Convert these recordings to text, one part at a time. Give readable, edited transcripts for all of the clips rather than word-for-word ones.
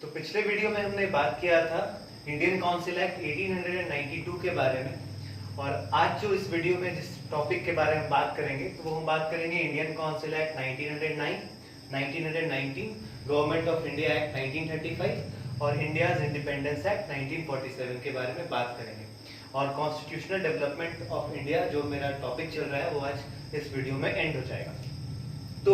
तो पिछले वीडियो में हमने बात किया था इंडियन काउंसिल एक्ट 1892 के बारे में। और आज जो इस वीडियो में जिस टॉपिक के बारे में बात करेंगे तो वो हम बात करेंगे Indian council act 1909, 1919, government of India act 1935 और इंडियाज इंडिपेंडेंस एक्ट 1947 के बारे में बात करेंगे। और कॉन्स्टिट्यूशनल डेवलपमेंट ऑफ इंडिया जो मेरा टॉपिक चल रहा है वो आज इस वीडियो में एंड हो जाएगा। तो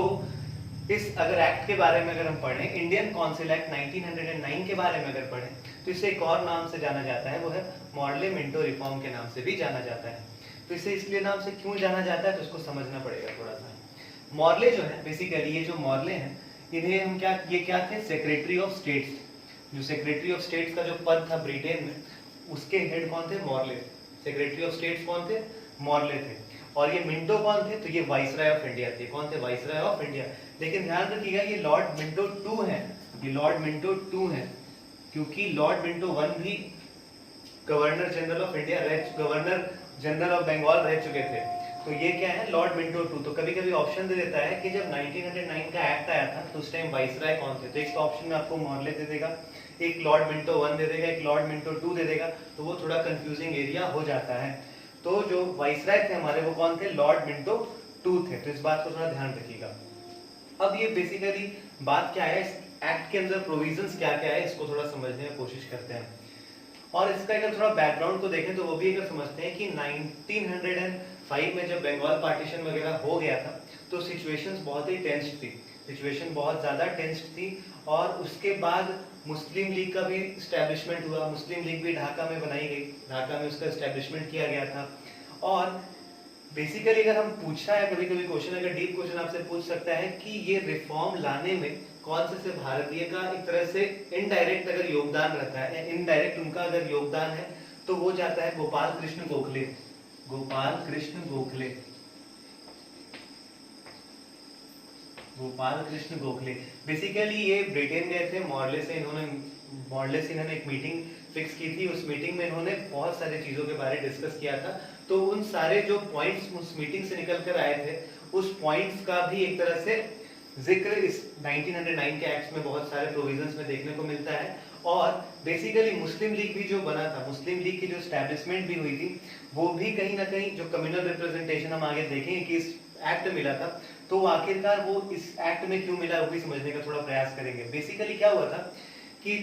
इस अगर एक्ट के बारे में अगर हम पढ़ें, इंडियन काउंसिल एक्ट 1909 के बारे में अगर पढ़ें तो इसे एक और नाम से जाना जाता है, वो है मॉर्ले मिंटो रिफॉर्म के नाम से भी जाना जाता है। तो इसे इसलिए नाम से क्यों जाना जाता है तो इसको समझना पड़ेगा थोड़ा सा। मॉर्ले जो है बेसिकली ये जो मॉर्ले हैं इन्हें हम क्या थे, सेक्रेटरी ऑफ स्टेट्स। जो सेक्रेटरी ऑफ स्टेट्स का जो पद था ब्रिटेन में, उसके हेड कौन थे? मॉर्ले। सेक्रेटरी ऑफ स्टेट्स कौन थे? मॉर्ले थे। और ये मिंटो कौन थे? तो ये वाइसराय ऑफ इंडिया थे। कौन थे? Viceroy of India. लेकिन ध्यान रखिएगा ये लॉर्ड मिंटो 2 है, ये लॉर्ड मिंटो 2 है, क्योंकि लॉर्ड मिंटो 1 भी governor general of India governor general of Bengal रह चुके थे। तो ये क्या है? Lord Minto 2। तो कभी कभी ऑप्शन दे देता है कि जब 1909 का एक्ट आया था तो उस टाइम वाइसराय कौन थे। तो एक ऑप्शन में आपको मॉर्ले दे देगा, एक लॉर्ड मिंटो 1 दे देगा, एक लॉर्ड मिंटो 2 दे देगा, तो वो थोड़ा कंफ्यूजिंग एरिया हो जाता है। तो जो वाइसराय थे हमारे वो कौन थे? लॉर्ड मिंटो 2 थे। तो इस बात को थोड़ा ध्यान रखिएगा। अब ये बेसिकली बात क्या है, इस एक्ट के अंदर प्रोविजंस क्या क्या है, इसको थोड़ा समझने की कोशिश करते हैं। और इसका अगर थोड़ा बैकग्राउंड को देखें तो वो भी अगर समझते हैं कि 1905 में जब बंगाल पार्टीशन वगैरह हो गया था तो सिचुएशंस बहुत ही टेंस्ड थी, सिचुएशन बहुत ज्यादा टेंस्ड थी। और उसके बाद मुस्लिम लीग का भी स्टैब्लिशमेंट हुआ, मुस्लिम लीग भी ढाका में बनाई गई, ढाका में उसका स्टैब्लिशमेंट किया गया था। और बेसिकली अगर हम पूछा है कभी कभी क्वेश्चन, अगर डीप क्वेश्चन आपसे पूछ सकता है कि ये रिफॉर्म लाने में कौन से भारतीय का एक तरह से इनडायरेक्ट अगर योगदान रहता है, इनडायरेक्ट उनका अगर योगदान है तो वो जाता है गोपाल कृष्ण गोखले। गोपाल कृष्ण गोखले, गोपाल कृष्ण गोखले बेसिकली ये ब्रिटेन गए थे मॉर्ले से इन्होंने एक मीटिंग फिक्स की थी। उस मीटिंग में इन्होंने बहुत सारी चीजों के बारे में डिस्कस किया था। तो उन सारे जो पॉइंट्स उस मीटिंग से निकल कर आए थे उस पॉइंट्स का भी एक तरह से जिक्र इस 1909 के एक्ट में बहुत सारे प्रोविजंस में देखने को मिलता है। और बेसिकली मुस्लिम लीग भी जो बना था, मुस्लिम लीग की जो एस्टैब्लिशमेंट भी हुई थी, वो भी कहीं ना कहीं जो कम्युनल रिप्रेजेंटेशन हम आगे देखेंगे कि इस एक्ट में मिला था, तो आखिरकार वो इस एक्ट में क्यों मिला वो भी समझने का थोड़ा प्रयास करेंगे। बेसिकली क्या हुआ था कि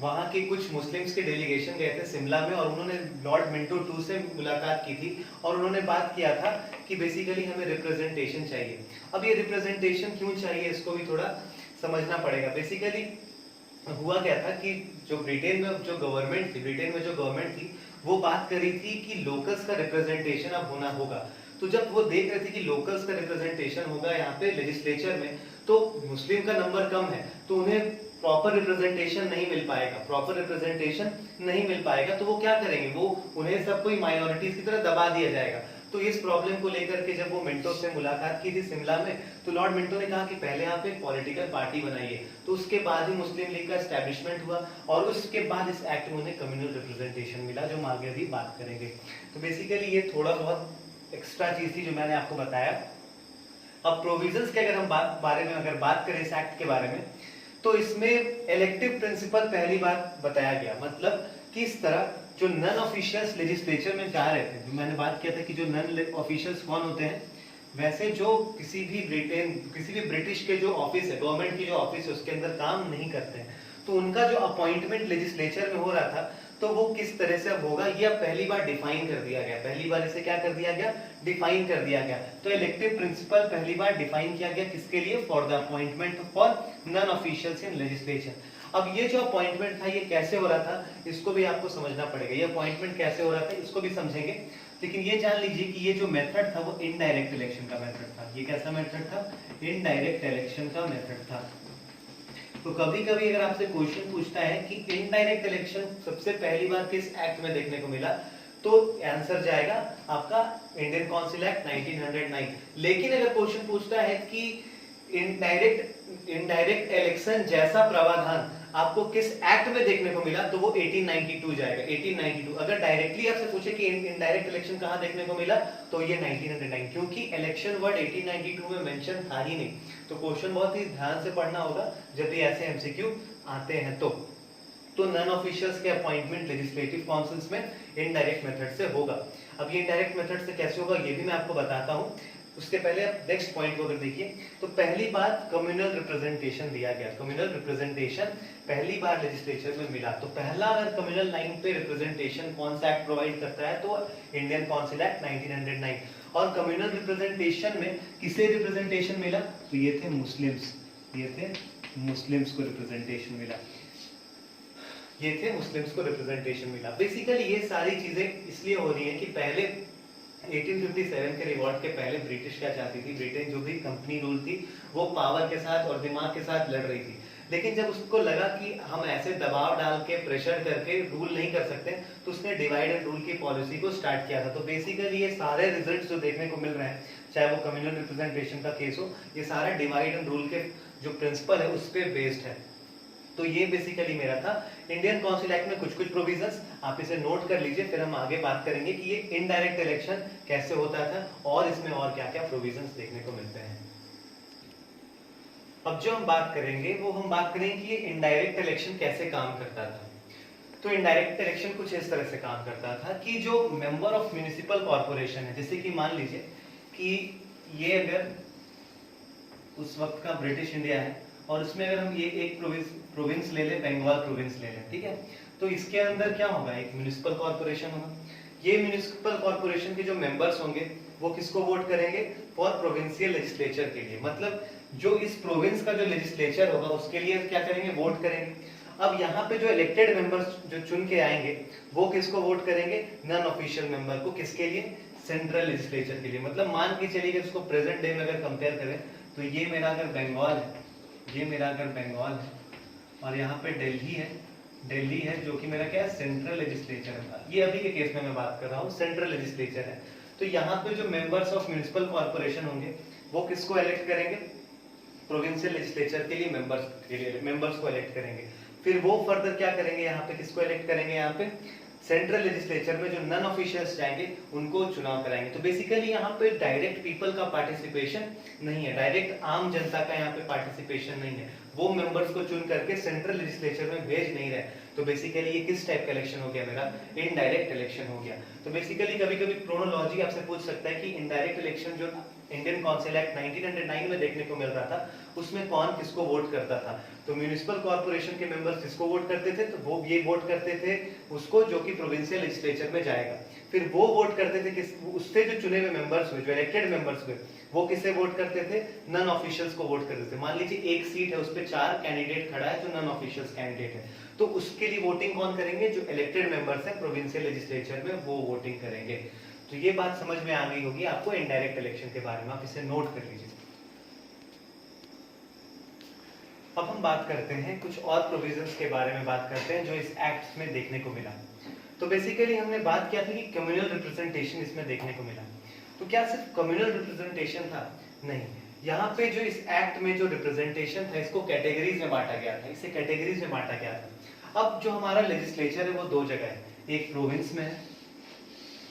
वहां के कुछ मुस्लिम्स के डेलीगेशन गए थे शिमला में और उन्होंने लॉर्ड मिंटो 2 से मुलाकात की थी और उन्होंने बात किया था कि बेसिकली हमें रिप्रेजेंटेशन चाहिए। अब ये रिप्रेजेंटेशन क्यों चाहिए इसको भी थोड़ा समझना पड़ेगा। बेसिकली हुआ क्या था कि जो ब्रिटेन में जो गवर्नमेंट थी वो बात कर रही थी कि लोकल्स का रिप्रेजेंटेशन अब होना होगा। तो जब वो देख रहे थे कि लोकल्स का रिप्रेजेंटेशन होगा यहाँ पे लेजिस्लेचर में, तो मुस्लिम का नंबर कम है तो उन्हें प्रॉपर रिप्रेजेंटेशन नहीं मिल पाएगा। तो वो क्या करेंगे, वो उन्हें सब कोई माइनॉरिटीज की तरह दबा दिया जाएगा। तो इस प्रॉब्लम को लेकर के जब वो मिंटो से मुलाकात की थी शिमला में, तो लॉर्ड मिंटो ने कहा कि पहले आप एक पॉलिटिकल पार्टी बनाइए। तो उसके बाद ही मुस्लिम लीग का एस्टैब्लिशमेंट हुआ और उसके बाद इस एक्ट में उन्हें कम्युनल रिप्रेजेंटेशन मिला, जो हम आगे भी बात करेंगे। तो बेसिकली ये थोड़ा बहुत एक्स्ट्रा चीज थी जो मैंने आपको बताया। अब प्रोविजंस के अगर हम बारे में अगर बात करें इस एक्ट के बारे में, तो इसमें इलेक्टिव प्रिंसिपल पहली बार बताया गया। मतलब किस तरह जो नॉन ऑफिशियल्स लेजिस्लेचर में जा रहे थे, जो मैंने बात किया था कि जो नॉन ऑफिशियल्स कौन होते हैं, वैसे जो किसी भी ब्रिटिश के जो ऑफिस है, गवर्नमेंट की जो ऑफिस है उसके अंदर काम नहीं करते हैं, तो उनका जो अपॉइंटमेंट लेजिस्लेचर में हो रहा था तो वो किस तरह से अब होगा ये अब पहली बार डिफाइन कर दिया गया। पहली बार इसे क्या कर दिया गया? डिफाइन कर दिया गया। तो इलेक्टिव प्रिंसिपल पहली बार डिफाइन किया गया किसके लिए? For the appointment for non officials in legislature. अब ये जो अपॉइंटमेंट था ये कैसे हो रहा था इसको भी आपको समझना पड़ेगा। ये अपॉइंटमेंट कैसे हो रहा था इसको भी समझेंगे, लेकिन ये जान लीजिए कि ये जो मेथड था वो इनडायरेक्ट इलेक्शन का मेथड था। ये कैसा मेथड था? इनडायरेक्ट इलेक्शन का मेथड था। तो कभी कभी अगर आपसे क्वेश्चन पूछता है कि इनडायरेक्ट इलेक्शन सबसे पहली बार किस एक्ट में देखने को मिला, तो आंसर जाएगा आपका इंडियन काउंसिल एक्ट 1909। लेकिन अगर क्वेश्चन पूछता है कि इनडायरेक्ट इलेक्शन जैसा प्रावधान आपको किस एक्ट में देखने को मिला, तो वो 1892 जाएगा। 1892। अगर डायरेक्टली आपसे पूछे कि इनडायरेक्ट इलेक्शन कहां देखने को मिला, तो ये 1909, क्योंकि इलेक्शन वर्ड 1892 में मेंशन था ही नहीं। तो क्वेश्चन बहुत ही ध्यान से पढ़ना होगा जब भी ऐसे एमसीक्यू आते हैं। तो नॉन ऑफिशियल्स के अपॉइंटमेंट लेजिस्लेटिव काउंसिल्स में इनडायरेक्ट मेथड से होगा। अब ये इनडायरेक्ट मेथड से कैसे होगा ये भी मैं आपको बताता हूँ। उसके पहले आप नेक्स्ट पॉइंट को अगर देखिए तो पहली बात कम्युनल रिप्रेजेंटेशन दिया गया। कम्युनल रिप्रेजेंटेशन पहली बार लेजिस्लेचर में मिला। तो पहला अगर कम्युनल लाइन पे रिप्रेजेंटेशन कौन सा एक्ट प्रोवाइड करता है तो इंडियन काउंसिल एक्ट 1909। और कम्युनल रिप्रेजेंटेशन में किसे रिप्रेजेंटेशन मिला तो ये थे मुस्लिम्स, ये थे मुस्लिम्स को रिप्रेजेंटेशन मिला, ये थे मुस्लिम्स को रिप्रेजेंटेशन मिला। बेसिकली ये सारी चीजें इसलिए हो रही है कि पहले 1857 के रिवॉल्ट के पहले ब्रिटिश क्या चाहती थी, ब्रिटेन जो भी कंपनी रूल थी वो पावर के साथ और दिमाग के साथ लड़ रही थी। लेकिन जब उसको लगा कि हम ऐसे दबाव डाल के प्रेशर करके रूल नहीं कर सकते तो उसने डिवाइड एंड रूल की पॉलिसी को स्टार्ट किया था। तो बेसिकली ये सारे रिजल्ट्स जो देखने को मिल रहे हैं, चाहे वो कम्युनल रिप्रेजेंटेशन का केस हो, ये सारा डिवाइड एंड रूल के जो प्रिंसिपल है उस पर बेस्ड है। तो ये बेसिकली मेरा था। इंडियन काउंसिल एक्ट में कुछ कुछ प्रोविजंस आप इसे नोट कर लीजिए, फिर हम आगे बात करेंगे कि ये इनडायरेक्ट इलेक्शन कैसे होता था और इसमें और क्या क्या प्रोविजंस देखने को मिलते हैं। अब जो हम बात करेंगे वो हम बात करेंगे कि ये इनडायरेक्ट इलेक्शन कैसे काम करता था। तो इनडायरेक्ट इलेक्शन कुछ इस तरह से काम करता था कि जो मेंबर ऑफ म्युनिसिपल कॉर्पोरेशन है, जैसे कि मान लीजिए कि ये अगर उस वक्त का ब्रिटिश इंडिया है और उसमें अगर हम ये एक प्रोविंस ले लें, बंगाल प्रोविंस ले लें, ठीक है, तो इसके अंदर क्या होगा, एक म्युनिसिपल कॉर्पोरेशन होगा। ये म्युनिसिपल कॉर्पोरेशन के जो मेंबर्स होंगे वो किसको वोट करेंगे, फॉर प्रोविंशियल लेजिस्लेचर के लिए। मतलब जो इस प्रोविंस का जो लेजिस्लेचर होगा उसके लिए क्या करेंगे, वोट करेंगे। अब यहाँ पे जो इलेक्टेड मेंबर्स जो चुन के आएंगे वो किसको वोट करेंगे, नॉन ऑफिशियल मेंबर को। किसके लिए, सेंट्रल लेजिस्लेचर के लिए। मतलब मान के चलिए उसको प्रेजेंट डे में अगर कंपेयर करें तो ये मेरा अगर बंगाल है, ये मेरा अगर बंगाल है और यहाँ पे दिल्ली है, दिल्ली है जो कि मेरा क्या है, सेंट्रल लेजिस्लेचर है। ये अभी के केस में मैं बात कर रहा हूँ, सेंट्रल लेजिस्लेचर है। तो यहाँ पे जो मेंबर्स ऑफ म्युनिसिपल कॉर्पोरेशन होंगे वो किसको इलेक्ट करेंगे, प्रोविंशियल लेजिस्लेचर के लिए मेंबर्स को इलेक्ट करेंगे। फिर वो फर्दर क्या करेंगे, यहाँ पे किसको इलेक्ट करेंगे, यहाँ पे सेंट्रल लेजिस्लेचर में जो नॉन ऑफिशियल्स जाएंगे उनको चुनाव कराएंगे। तो बेसिकली यहाँ पे डायरेक्ट पीपल का पार्टिसिपेशन नहीं है, डायरेक्ट आम जनता का यहाँ पे पार्टिसिपेशन नहीं है। वो मेंबर्स को चुन करके सेंट्रल लेजिस्लेचर में भेज नहीं रहे। तो बेसिकली ये किस टाइप का इलेक्शन हो गया, मेरा इनडायरेक्ट इलेक्शन हो गया। तो बेसिकली कभी कभी क्रोनोलॉजी आपसे पूछ सकता है कि इनडायरेक्ट इलेक्शन जो इंडियन काउंसिल एक्ट 1909 में देखने को मिल रहा था उसमें कौन किसको वोट करता था। तो म्युनिसिपल कॉर्पोरेशन के मेंबर्स किसको वोट करते थे, तो वो ये वोट करते थे उसको जो कि प्रोविंशियल लेजिस्लेचर में जाएगा। फिर वो वोट करते थे किस, उससे जो चुने हुए मेंबर्स हुए, जो इलेक्टेड मेंबर्स हुए, वो किसे वोट करते थे, नॉन ऑफिशियल्स को वोट करते थे। मान लीजिए एक सीट है उस पर 4 कैंडिडेट खड़ा है जो नॉन ऑफिशियल्स कैंडिडेट है, तो उसके लिए वोटिंग कौन करेंगे, जो इलेक्टेड मेंबर्स है प्रोविंशियल लेजिस्लेचर में वो वोटिंग करेंगे। तो ये बात समझ में आ गई होगी आपको इनडायरेक्ट इलेक्शन के बारे में, आप इसे नोट कर लीजिए। अब हम बात करते हैं कुछ और प्रोविजंस के बारे में बात करते हैं जो इस एक्ट में देखने को मिला। तो बेसिकली हमने बात किया था कि कम्युनल रिप्रेजेंटेशन इसमें देखने को मिला। तो क्या सिर्फ कम्युनल रिप्रेजेंटेशन था, नहीं, यहाँ पे जो इस एक्ट में जो रिप्रेजेंटेशन था इसको कैटेगरीज में बांटा गया था, इसे कैटेगरीज में बांटा गया था। अब जो हमारा लेजिस्लेचर है वो 2 जगह है, एक प्रोविंस में है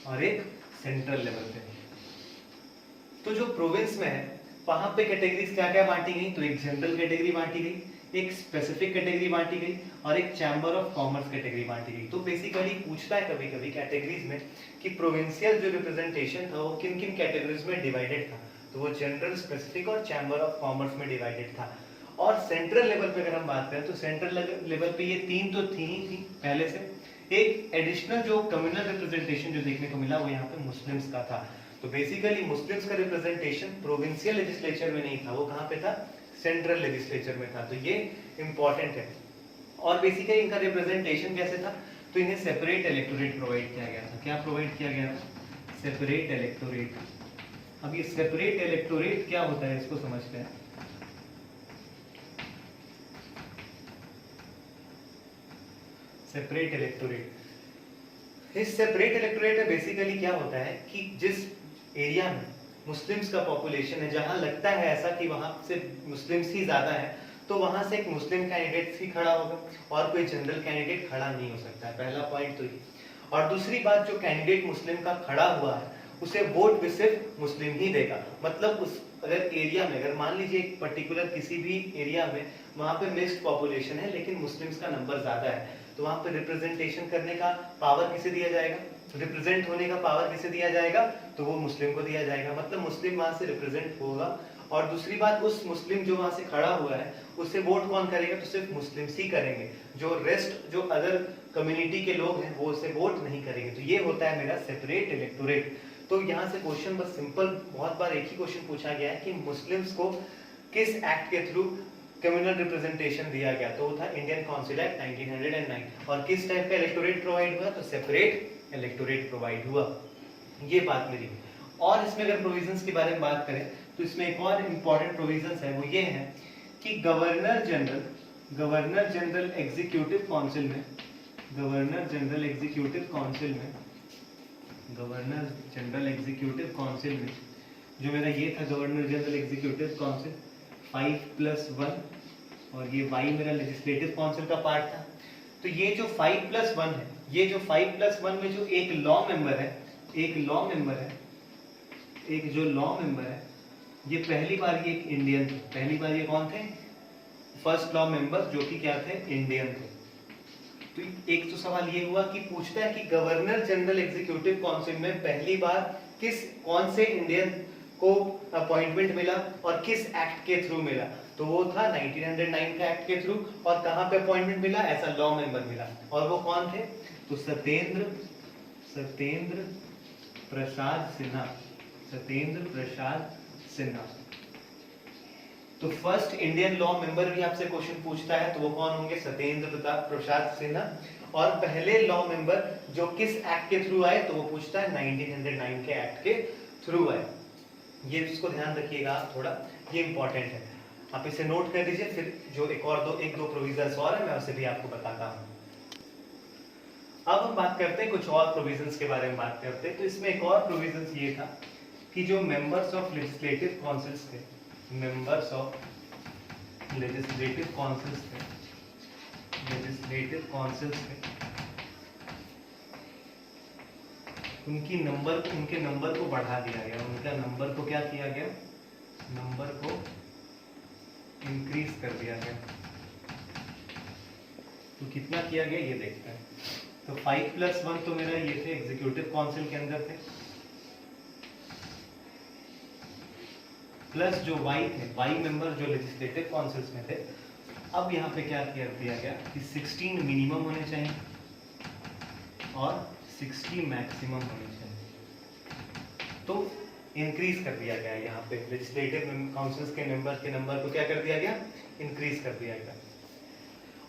और एक सेंट्रल लेवल पे। तो जो प्रोविंस में है वहां पे कैटेगरीज क्या क्या बांटी गई, तो एक जनरल कैटेगरी बांटी गई, एक स्पेसिफिक कैटेगरी बांटी गई और एक चैम्बर ऑफ कॉमर्स कैटेगरी बांटी गई। तो बेसिकली पूछता है कभी कभी कैटेगरीज में कि प्रोविंशियल जो रिप्रेजेंटेशन था वो किन किन कैटेगरीज में डिवाइडेड था, तो वो जनरल, स्पेसिफिक और चैम्बर ऑफ कॉमर्स में डिवाइडेड था। और सेंट्रल लेवल पे अगर हम बात करें तो सेंट्रल लेवल पे ये 3 तो थी ही थी पहले से। एक एडिशनल जो कम्युनल रिप्रेजेंटेशन जो देखने को मिला वो यहाँ पे मुस्लिम्स का था। तो बेसिकली मुस्लिम्स का रिप्रेजेंटेशन प्रोविंशियल लेजिस्लेचर में नहीं था, वो कहाँ पे था, सेंट्रल लेजिस्लेचर में था। तो ये इंपॉर्टेंट है। और बेसिकली इनका रिप्रेजेंटेशन कैसे था, तो इन्हें सेपरेट इलेक्टोरेट प्रोवाइड किया गया था। क्या प्रोवाइड किया गया था, सेपरेट इलेक्टोरेट। अब ये सेपरेट इलेक्टोरेट क्या होता है इसको समझते हैं। सेपरेट इलेक्टोरेट, इस सेपरेट इलेक्टोरेट में बेसिकली क्या होता है कि जिस एरिया में मुस्लिम्स का पॉपुलेशन है, जहां लगता है ऐसा कि वहां से मुस्लिम्स ही ज्यादा है, तो वहां से एक मुस्लिम कैंडिडेट ही खड़ा होगा और कोई जनरल कैंडिडेट खड़ा नहीं हो सकता है। पहला पॉइंट तो ये। और दूसरी बात, जो कैंडिडेट मुस्लिम का खड़ा हुआ है उसे वोट भी सिर्फ मुस्लिम ही देगा। मतलब अगर एरिया में, अगर मान लीजिए एक पर्टिकुलर किसी भी एरिया में वहाँ पे मिक्स्ड पॉपुलेशन है लेकिन मुस्लिम्स का नंबर ज्यादा है, तो वहाँ पे रिप्रेजेंटेशन करने का पावर किसे दिया जाएगा, रिप्रेजेंट होने का पावर किसे दिया जाएगा, तो वो मुस्लिम को दिया जाएगा। मतलब मुस्लिम वहां से रिप्रेजेंट होगा। और दूसरी बात, उस मुस्लिम जो वहां से खड़ा हुआ है उससे वोट कौन करेगा, तो सिर्फ मुस्लिम्स ही करेंगे, जो रेस्ट जो अदर कम्युनिटी के लोग हैं वो उसे वोट नहीं करेंगे। तो ये होता है मेरा सेपरेट इलेक्टोरेट। तो यहाँ से क्वेश्चन बस सिंपल, बहुत बार एक ही क्वेश्चन पूछा गया है कि मुस्लिम्स को किस एक्ट के थ्रू कम्युनल रिप्रेजेंटेशन दिया गया, तो वो था इंडियन काउंसिल एक्ट 1909। और किस टाइप का इलेक्टोरेट प्रोवाइड हुआ, तो सेपरेट इलेक्टोरेट प्रोवाइड हुआ। ये बात मेरी। और इसमें अगर प्रोविजंस के बारे में बात करें तो इसमें एक और इंपॉर्टेंट प्रोविजंस है, वो ये है कि गवर्नर जनरल एग्जीक्यूटिव काउंसिल में, गवर्नर जनरल एग्जीक्यूटिव काउंसिल में जो मेरा ये था गवर्नर जनरल एग्जीक्यूटिव काउंसिल 5+1, और ये वाई मेरा लेजिस्लेटिव काउंसिल का पार्ट था। तो ये जो 5+1 है, ये जो 5+1 में जो एक लॉ मेंबर है, एक जो लॉ मेंबर है, ये पहली बार ये एक इंडियन थे। पहली बार ये कौन थे, फर्स्ट लॉ मेंबर, जो कि क्या थे, इंडियन थे। तो एक तो सवाल ये हुआ कि पूछता है कि गवर्नर जनरल एग्जीक्यूटिव काउंसिल में पहली बार कौन से इंडियन को अपॉइंटमेंट मिला और किस एक्ट के थ्रू मिला, तो वो था 1909 का एक्ट के थ्रू। और कहां पे अपॉइंटमेंट मिला, ऐसा लॉ मेंबर मिला, और वो कौन थे, तो सत्येंद्र प्रसाद सिन्हा। तो फर्स्ट इंडियन लॉ मेंबर भी आपसे क्वेश्चन पूछता है तो वो कौन होंगे, सत्येंद्र प्रसाद सिन्हा। और पहले लॉ मेंबर जो किस एक्ट के थ्रू आए, तो वो पूछता है 1909 के एक्ट के थ्रू आए। ये इसको ध्यान रखिएगा थोड़ा, ये इंपॉर्टेंट है, आप इसे नोट कर दीजिए। फिर जो एक दो प्रोविजंस और है मैं उसे भी आपको बताता हूँ। अब हम बात करते हैं कुछ और प्रोविजंस के बारे में बात करते हैं। तो इसमें एक और प्रोविजंस ये था कि जो मेंबर्स ऑफ लेजिस्लेटिव काउंसिल्स थे, उनके नंबर को बढ़ा दिया गया। उनका नंबर को क्या किया गया, नंबर को इंक्रीज कर दिया गया। तो कितना किया गया ये देखते हैं। तो 5+1 तो मेरा ये थे एग्जीक्यूटिव काउंसिल के अंदर थे, प्लस जो वाई थे, वाई मेंबर जो लेजिस्लेटिव काउंसिल्स में थे। अब यहाँ पे क्या कर दिया गया कि 16 मिनिमम होने चाहिए और 60 मैक्सिमम होने चाहिए। तो इंक्रीज कर दिया गया यहाँ पे लेजिस्लेटिव काउंसिल्स के नंबर को क्या कर दिया गया, इंक्रीज कर दिया गया।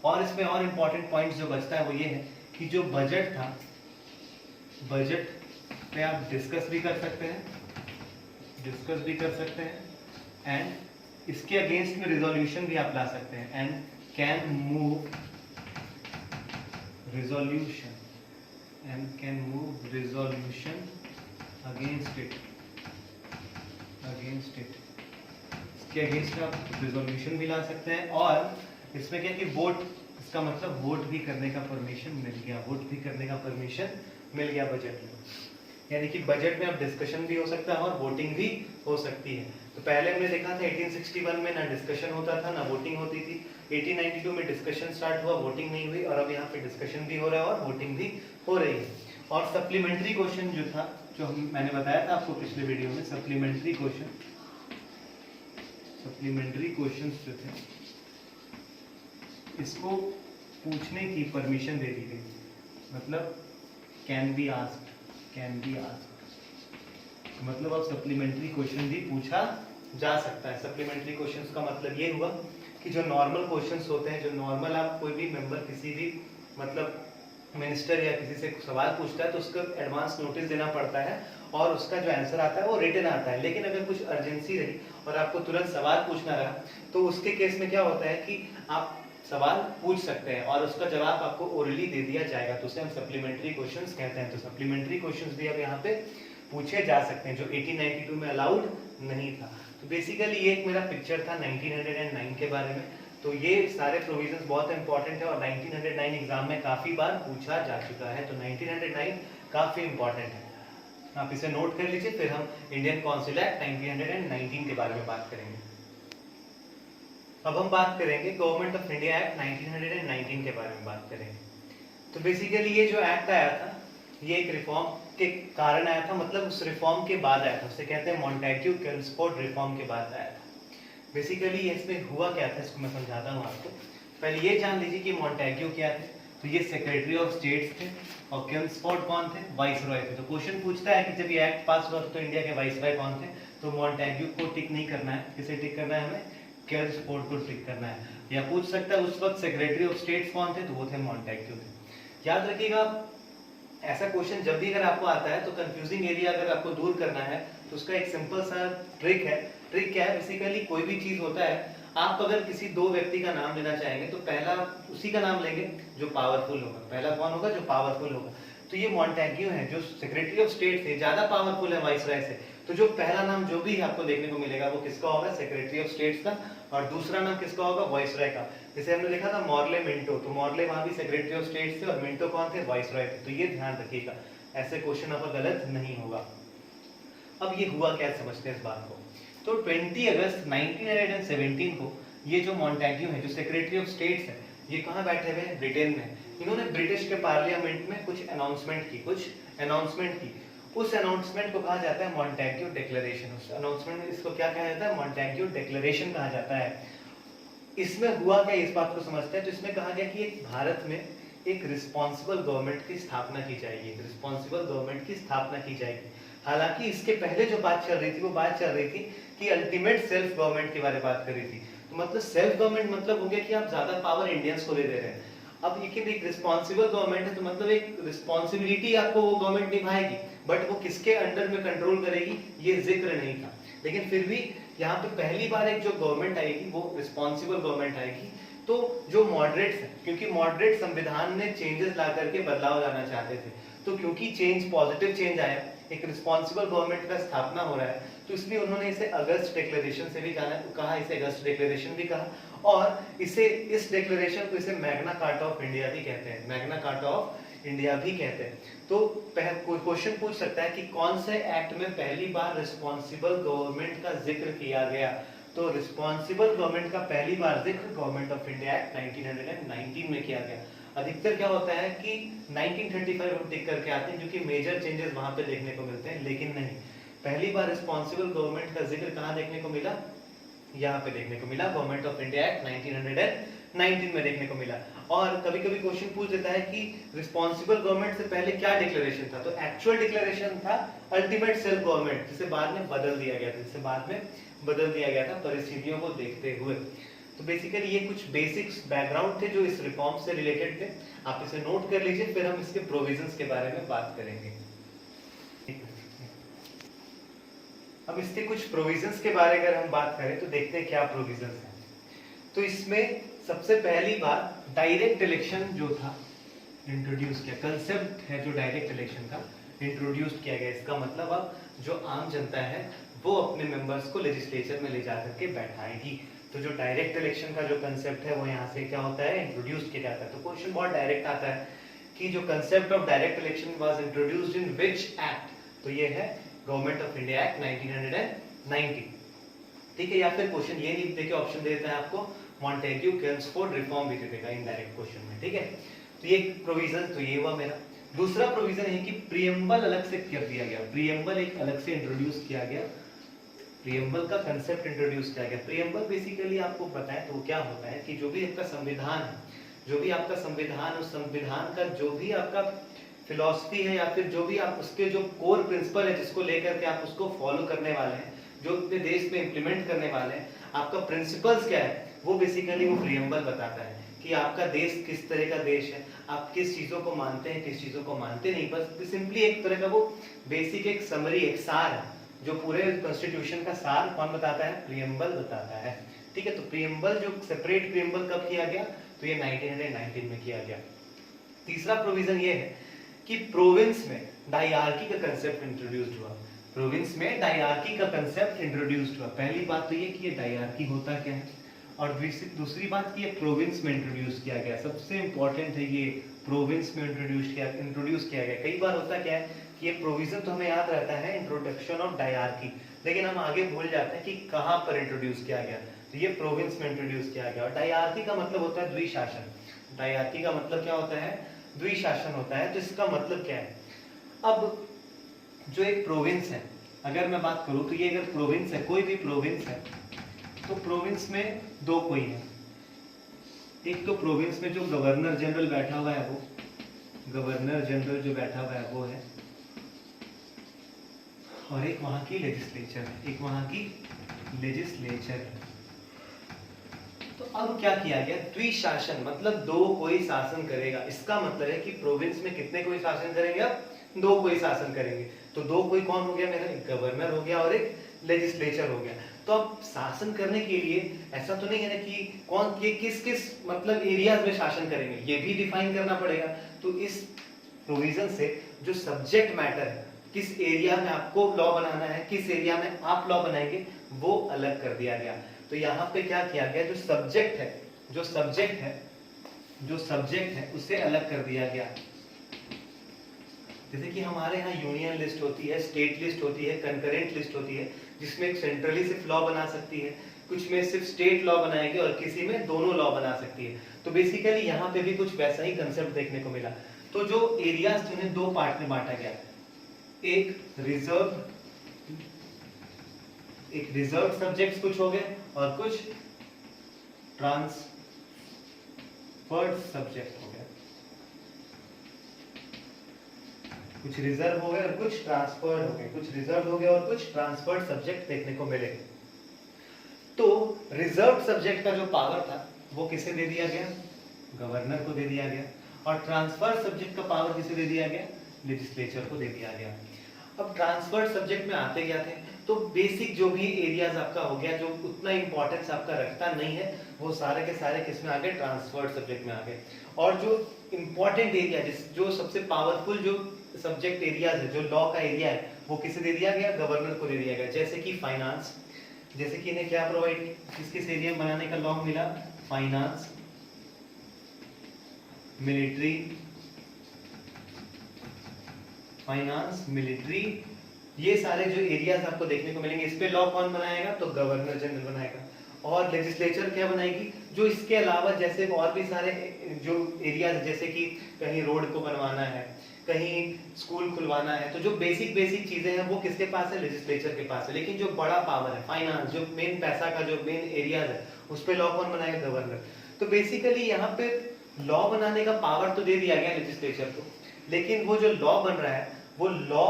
और इसमें और इम्पोर्टेंट पॉइंट्स जो बचता है वो ये है कि जो बजट था, बजट पे आप डिस्कस भी कर सकते हैं एंड इसके अगेंस्ट में रिजोल्यूशन भी आप ला सकते हैं and can move resolution against it. इसके अगेंस्ट आप रिजोल्यूशन भी ला सकते हैं। और इसमें क्या कि वोट, इसका मतलब वोट भी करने का परमिशन मिल गया बजट में। यानी कि बजट में अब डिस्कशन भी हो सकता है और वोटिंग भी हो सकती है। तो पहले हमने देखा था 1861 में ना डिस्कशन होता था ना वोटिंग होती थी। 1892 में डिस्कशन स्टार्ट हुआ, वोटिंग नहीं हुई, और अब यहाँ पे डिस्कशन भी हो रहा है और वोटिंग भी हो रही है। और सप्लीमेंट्री क्वेश्चन जो था, जो मैंने बताया था आपको पिछले वीडियो में, सप्लीमेंट्री क्वेश्चन जो थे इसको पूछने की परमिशन दे दी गई। मतलब कैन बी आस्क्ड, मतलब अब सप्लीमेंट्री क्वेश्चन भी पूछा जा सकता है। सप्लीमेंट्री क्वेश्चंस का मतलब ये हुआ कि जो नॉर्मल क्वेश्चंस होते हैं, जो नॉर्मल आप कोई भी मेंबर किसी भी मतलब मिनिस्टर या किसी से सवाल पूछता है तो उसको एडवांस नोटिस देना पड़ता है और उसका जो आंसर आता है वो रिटन आता है। लेकिन अगर कुछ अर्जेंसी रही और आपको तुरंत सवाल पूछना रहा तो उसके केस में क्या होता है कि आप सवाल पूछ सकते हैं और उसका जवाब आपको ओरली दे दिया जाएगा, तो उसे हम सप्लीमेंट्री क्वेश्चंस कहते हैं। तो सप्लीमेंट्री क्वेश्चंस भी अब यहाँ पे पूछे जा सकते हैं जो 1892 में अलाउड नहीं था। तो बेसिकली ये एक मेरा पिक्चर था 1909 के बारे में। तो ये सारे प्रोविजंस बहुत इंपॉर्टेंट है और 1909 एग्जाम में काफी बार पूछा जा चुका है। तो 1909 काफी इंपॉर्टेंट है। आप इसे नोट कर लीजिए, फिर हम इंडियन काउंसिल एक्ट 1919 के बारे में बात करेंगे। अब हम बात करेंगे गवर्नमेंट ऑफ इंडिया एक्ट 1919 के बारे में बात करेंगे। तो बेसिकली ये जो एक्ट आया था, ये एक रिफॉर्म के कारण आया था, मतलब उस रिफॉर्म के बाद आया था, उसे कहते हैं मॉन्टेग्यू किल्सफोर्ड रिफॉर्म के बाद आया था। बेसिकली इसमें हुआ क्या था, इसको मैं समझाता हूँ आपको। पहले ये जान लीजिए कि मॉन्टेग्यू क्या थे। तो ये सेक्रेटरी ऑफ स्टेट्स थे, और किल्सफोर्ड कौन थे, वाइसरॉय थे। तो क्वेश्चन पूछता है कि जब ये एक्ट पास हुआ तो इंडिया के वाइसरॉय कौन थे। तो मॉन्टेग्यू को टिक नहीं करना है, किसे टिक करना है, हमें किल्सफोर्ड को टिक करना है। या पूछ सकता है उस वक्त सेक्रेटरी ऑफ स्टेट्स कौन थे, तो वो थे मॉन्टेग्यू थे। याद रखिएगा, ऐसा क्वेश्चन जब भी अगर आपको आता है तो कंफ्यूजिंग एरिया अगर आपको दूर करना है तो उसका एक सिंपल सा ट्रिक है। ट्रिक क्या है, बेसिकली कोई भी चीज होता है, आप अगर किसी दो व्यक्ति का नाम लेना चाहेंगे तो पहला उसी का नाम लेंगे जो पावरफुल होगा। पहला कौन होगा, जो पावरफुल होगा। तो ये मॉन्टेग्यू है जो सेक्रेटरी ऑफ स्टेट थे, ज्यादा पावरफुल है वाइसरॉय से। तो जो पहला नाम जो भी आपको देखने को मिलेगा वो किसका होगा, सेक्रेटरी ऑफ स्टेट्स का, और दूसरा नाम किसका होगा, वाइसरॉय का। जैसे हमने लिखा था मॉर्ले मिंटो, तो मॉर्ले वहां भी सेक्रेटरी ऑफ स्टेट्स थे और मिंटो कौन थे, वाइसरॉय थे। तो ये ध्यान रखिएगा, ऐसे क्वेश्चन आपका गलत नहीं होगा। अब ये हुआ क्या, समझते हैं इस बात को। तो 20 अगस्त 1917 को ये जो मॉन्टेग्यू है, जो सेक्रेटरी ऑफ स्टेट्स है, ये कहाँ बैठे हुए हैं, ब्रिटेन में। इन्होंने ब्रिटिश के पार्लियामेंट में कुछ अनाउंसमेंट की। उस अनाउंसमेंट को कहा जाता है मॉन्टेग्यू डिक्लेरेशन। उस अनाउंसमेंट इसको क्या कहा जाता है, मॉन्टेग्यू डिक्लेरेशन कहा जाता है। इसमें हुआ क्या, इस बात को समझते हैं। तो इसमें कहा गया कि एक भारत में एक रिस्पॉन्सिबल गवर्नमेंट की स्थापना की जाएगी, रिस्पॉन्सिबल गवर्नमेंट की स्थापना की जाएगी। हालांकि इसके पहले जो बात चल रही थी वो बात चल रही थी कि अल्टीमेट सेल्फ गवर्नमेंट के बारे में बात कर रही थी। तो मतलब सेल्फ गवर्नमेंट मतलब हो गया कि आप ज्यादा पावर इंडियंस को दे दे रहे हैं। अब ये एक रिस्पॉन्सिबल गवर्नमेंट है, तो मतलब एक रिस्पॉन्सिबिलिटी आपको वो गवर्नमेंट निभाएगी, बट वो किसके अंडर में कंट्रोल करेगी ये जिक्र नहीं था। लेकिन फिर भी यहाँ पे पहली बार एक जो गवर्नमेंट आएगी वो रिस्पॉन्सिबल गवर्नमेंट आएगी। तो जो मॉडरेट्स है, क्योंकि मॉडरेट संविधान में चेंजेस ला करके बदलाव लाना चाहते थे, तो क्योंकि चेंज पॉजिटिव चेंज आया, एक रिस्पॉन्सिबल गवर्नमेंट का स्थापना हो रहा है, तो इसलिए उन्होंने इसे अगस्त डिक्लेरेशन से भी कहा, इसे अगस्त डिक्लेरेशन भी कहा, और इसे इस डिक्लेरेशन को इसे मैग्ना कार्टा ऑफ इंडिया भी कहते हैं, मैग्ना कार्टा ऑफ इंडिया भी कहते हैं। तो कोई क्वेश्चन पूछ सकता है कि कौन से एक्ट में पहली बार रिस्पॉन्सिबल गवर्नमेंट का जिक्र किया गया। तो रिस्पॉन्सिबल गवर्नमेंट का पहली बार जिक्र गवर्नमेंट ऑफ इंडिया एक्ट 1919 में किया गया। अधिकतर क्या होता है कि 1935 हम टिक करके आते हैं क्योंकि मेजर चेंजेस वहां पे देखने को मिलते हैं, लेकिन नहीं, पहली बार रिस्पॉन्सिबल गवर्नमेंट का जिक्र कहां देखने को मिला, यहाँ पे देखने को मिला, गवर्नमेंट ऑफ इंडिया एक्ट 1919 में देखने को मिला। और कभी कभी क्वेश्चन पूछ देता है कि रिस्पॉन्सिबल गवर्नमेंट से पहले क्या डिक्लेरेशन था। तो एक्चुअल डिक्लेरेशन था अल्टीमेट सेल्फ गवर्नमेंट, जिसे बाद में बदल दिया गया था, परिस्थितियों को देखते हुए। तो बेसिकली ये कुछ बेसिक्स बैकग्राउंड थे जो इस रिफॉर्म से रिलेटेड थे, आप इसे नोट कर लीजिए, फिर हम इसके प्रोविजंस के बारे में बात करेंगे। अब इसके कुछ प्रोविजंस के बारे में अगर हम बात करें तो देखते हैं क्या प्रोविजंस हैं। तो इसमें सबसे पहली बात डायरेक्ट इलेक्शन जो था इंट्रोड्यूस किया, कंसेप्ट है जो डायरेक्ट इलेक्शन का इंट्रोड्यूस किया गया। इसका मतलब अब जो आम जनता है वो अपने मेंबर्स को लेजिस्लेचर में ले जाकर के बैठाएगी। तो जो डायरेक्ट इलेक्शन का जो कंसेप्ट है वो यहाँ से क्या होता है, इंट्रोड्यूस किया जाता है। तो क्वेश्चन बहुत डायरेक्ट आता है कि जो concept of direct election was introduced in which act. तो ये है गवर्नमेंट ऑफ इंडिया एक्ट 1919, ठीक है। या फिर क्वेश्चन ये नहीं देके ऑप्शन दे देता है आपको मॉन्टेग्यू किल्सफोर्ड रिफॉर्म भी दे देगा इनडायरेक्ट क्वेश्चन में, ठीक है। तो ये प्रोविजन तो ये हुआ मेरा। दूसरा प्रोविजन है कि प्रीएम्बल अलग से कर दिया गया, प्रीएम्बल एक अलग से इंट्रोड्यूस किया गया, प्रीएम्बल का कंसेप्ट इंट्रोड्यूस किया गया। प्रीएम्बल बेसिकली आपको पता है तो क्या होता है कि जो भी आपका संविधान है, जो भी आपका संविधान, उस संविधान का जो भी आपका फिलॉसफी है या फिर जो भी आप उसके जो कोर प्रिंसिपल है जिसको लेकर के आप उसको फॉलो करने वाले हैं, जो अपने देश में इंप्लीमेंट करने वाले हैं, आपका प्रिंसिपल्स क्या है, वो बेसिकली वो प्रीएम्बल बताता है कि आपका देश किस तरह का देश है, आप किस चीजों को मानते हैं, किस चीजों को मानते नहीं। बस सिंपली एक तरह का वो बेसिक एक समरी, एक सार है, जो पूरे कॉन्स्टिट्यूशन का सार कौन बताता है, प्रीएम्बल बताता है, ठीक है। तो प्रीएम्बल जो सेपरेट प्रीएम्बल कब किया गया, तो ये 1919 में किया गया। तीसरा प्रोविजन ये है कि प्रोविंस में डायआर्की का कंसेप्ट इंट्रोड्यूस्ड हुआ, प्रोविंस में डायआर्की का कंसेप्ट इंट्रोड्यूस्ड हुआ। पहली बात तो ये कि ये डायआर्की होता क्या है, और दूसरी बात कि ये प्रोविंस में इंट्रोड्यूस किया गया। सबसे इंपॉर्टेंट है ये प्रोविंस में इंट्रोड्यूस किया गया। कई बार होता क्या है ये प्रोविजन तो हमें याद रहता है, इंट्रोडक्शन ऑफ डायरार्की, लेकिन हम आगे भूल जाते हैं कि कहाँ पर इंट्रोड्यूस किया गया। तो ये प्रोविंस में इंट्रोड्यूस किया गया। और डायरार्की का मतलब होता है द्विशासन। डायरार्की का मतलब क्या होता है? द्विशासन होता है। तो इसका मतलब क्या है? अब जो एक प्रोविंस है, अगर मैं बात करूं तो ये अगर प्रोविंस है, कोई भी प्रोविंस है, तो प्रोविंस में दो कोई है। एक तो प्रोविंस में जो गवर्नर जनरल बैठा हुआ है, वो गवर्नर जनरल जो बैठा हुआ है वो है, और एक वहां की लेजिस्लेचर है, एक वहां की लेजिस्लेचर है। तो अब क्या किया गया? द्विशासन, मतलब दो कोई शासन करेगा। इसका मतलब है कि प्रोविंस में कितने कोई शासन करेंगे? अब दो कोई शासन करेंगे। तो दो कोई कौन हो गया मेरा? एक गवर्नर हो गया और एक लेजिस्लेचर हो गया। तो अब शासन करने के लिए ऐसा तो नहीं है ना कि कौन के किस किस मतलब एरियाज में शासन करेंगे, ये भी डिफाइन करना पड़ेगा। तो इस प्रोविजन से जो सब्जेक्ट मैटर है, किस एरिया में आपको लॉ बनाना है, किस एरिया में आप लॉ बनाएंगे, वो अलग कर दिया गया। तो यहाँ पे क्या किया गया? जो सब्जेक्ट है उसे अलग कर दिया गया। जैसे कि हमारे यहाँ यूनियन लिस्ट होती है, स्टेट लिस्ट होती है, कंकरेंट लिस्ट होती है, जिसमें एक सेंट्रली सिर्फ लॉ बना सकती है, कुछ में सिर्फ स्टेट लॉ बनाएगी और किसी में दोनों लॉ बना सकती है। तो बेसिकली यहाँ पे भी कुछ वैसा ही कंसेप्ट देखने को मिला। तो जो एरियाज जिन्हें दो पार्ट में बांटा गया, एक रिजर्व सब्जेक्ट्स कुछ हो गए और कुछ ट्रांसफर्ड सब्जेक्ट हो गए। कुछ रिजर्व हो गए और कुछ ट्रांसफर्ड हो गए, कुछ रिजर्व हो गए और कुछ ट्रांसफर्ड सब्जेक्ट देखने को मिले। तो रिजर्व सब्जेक्ट का जो पावर था वो किसे दे दिया गया? गवर्नर को दे दिया गया। और ट्रांसफर सब्जेक्ट का पावर किसे दे दिया गया? लेजिस्लेचर को दे दिया गया। अब ट्रांसफर सब्जेक्ट में आते क्या थे? तो बेसिक जो भी एरियाज आपका हो गया, जो उतना इंपॉर्टेंस आपका रखता नहीं है, वो सारे के सारे किस में आ गए? ट्रांसफर्ड सब्जेक्ट में आ गए। और जो इंपॉर्टेंट एरिया, जो सबसे पावरफुल जो सब्जेक्ट एरियाज है, जो लॉ का एरिया है, वो किसे दे दिया गया? गवर्नर को दे दिया गया। जैसे कि फाइनेंस, जैसे कि इन्हें क्या प्रोवाइड, किस किस एरिया में बनाने का लॉ मिला? फाइनेंस, मिलिट्री, ये सारे जो एरियाज आपको देखने को मिलेंगे, इस पे लॉ कौन बनाएगा? तो गवर्नर जनरल बनाएगा। और लेजिस्लेचर क्या बनाएगी? जो इसके अलावा जैसे और भी सारे जो एरियाज, जैसे कि कहीं रोड को बनवाना है, कहीं स्कूल खुलवाना है, तो जो बेसिक चीजें हैं वो किसके पास है? लेजिस्लेचर के पास है। लेकिन जो बड़ा पावर है, फाइनेंस, जो मेन पैसा का जो मेन एरियाज है, उस पे लॉ कौन बनाएगा? गवर्नर। तो बेसिकली यहाँ पे लॉ बनाने का पावर तो दे दिया गया लेजिस्लेचर को, लेकिन वो जो लॉ बन रहा है, वो लॉ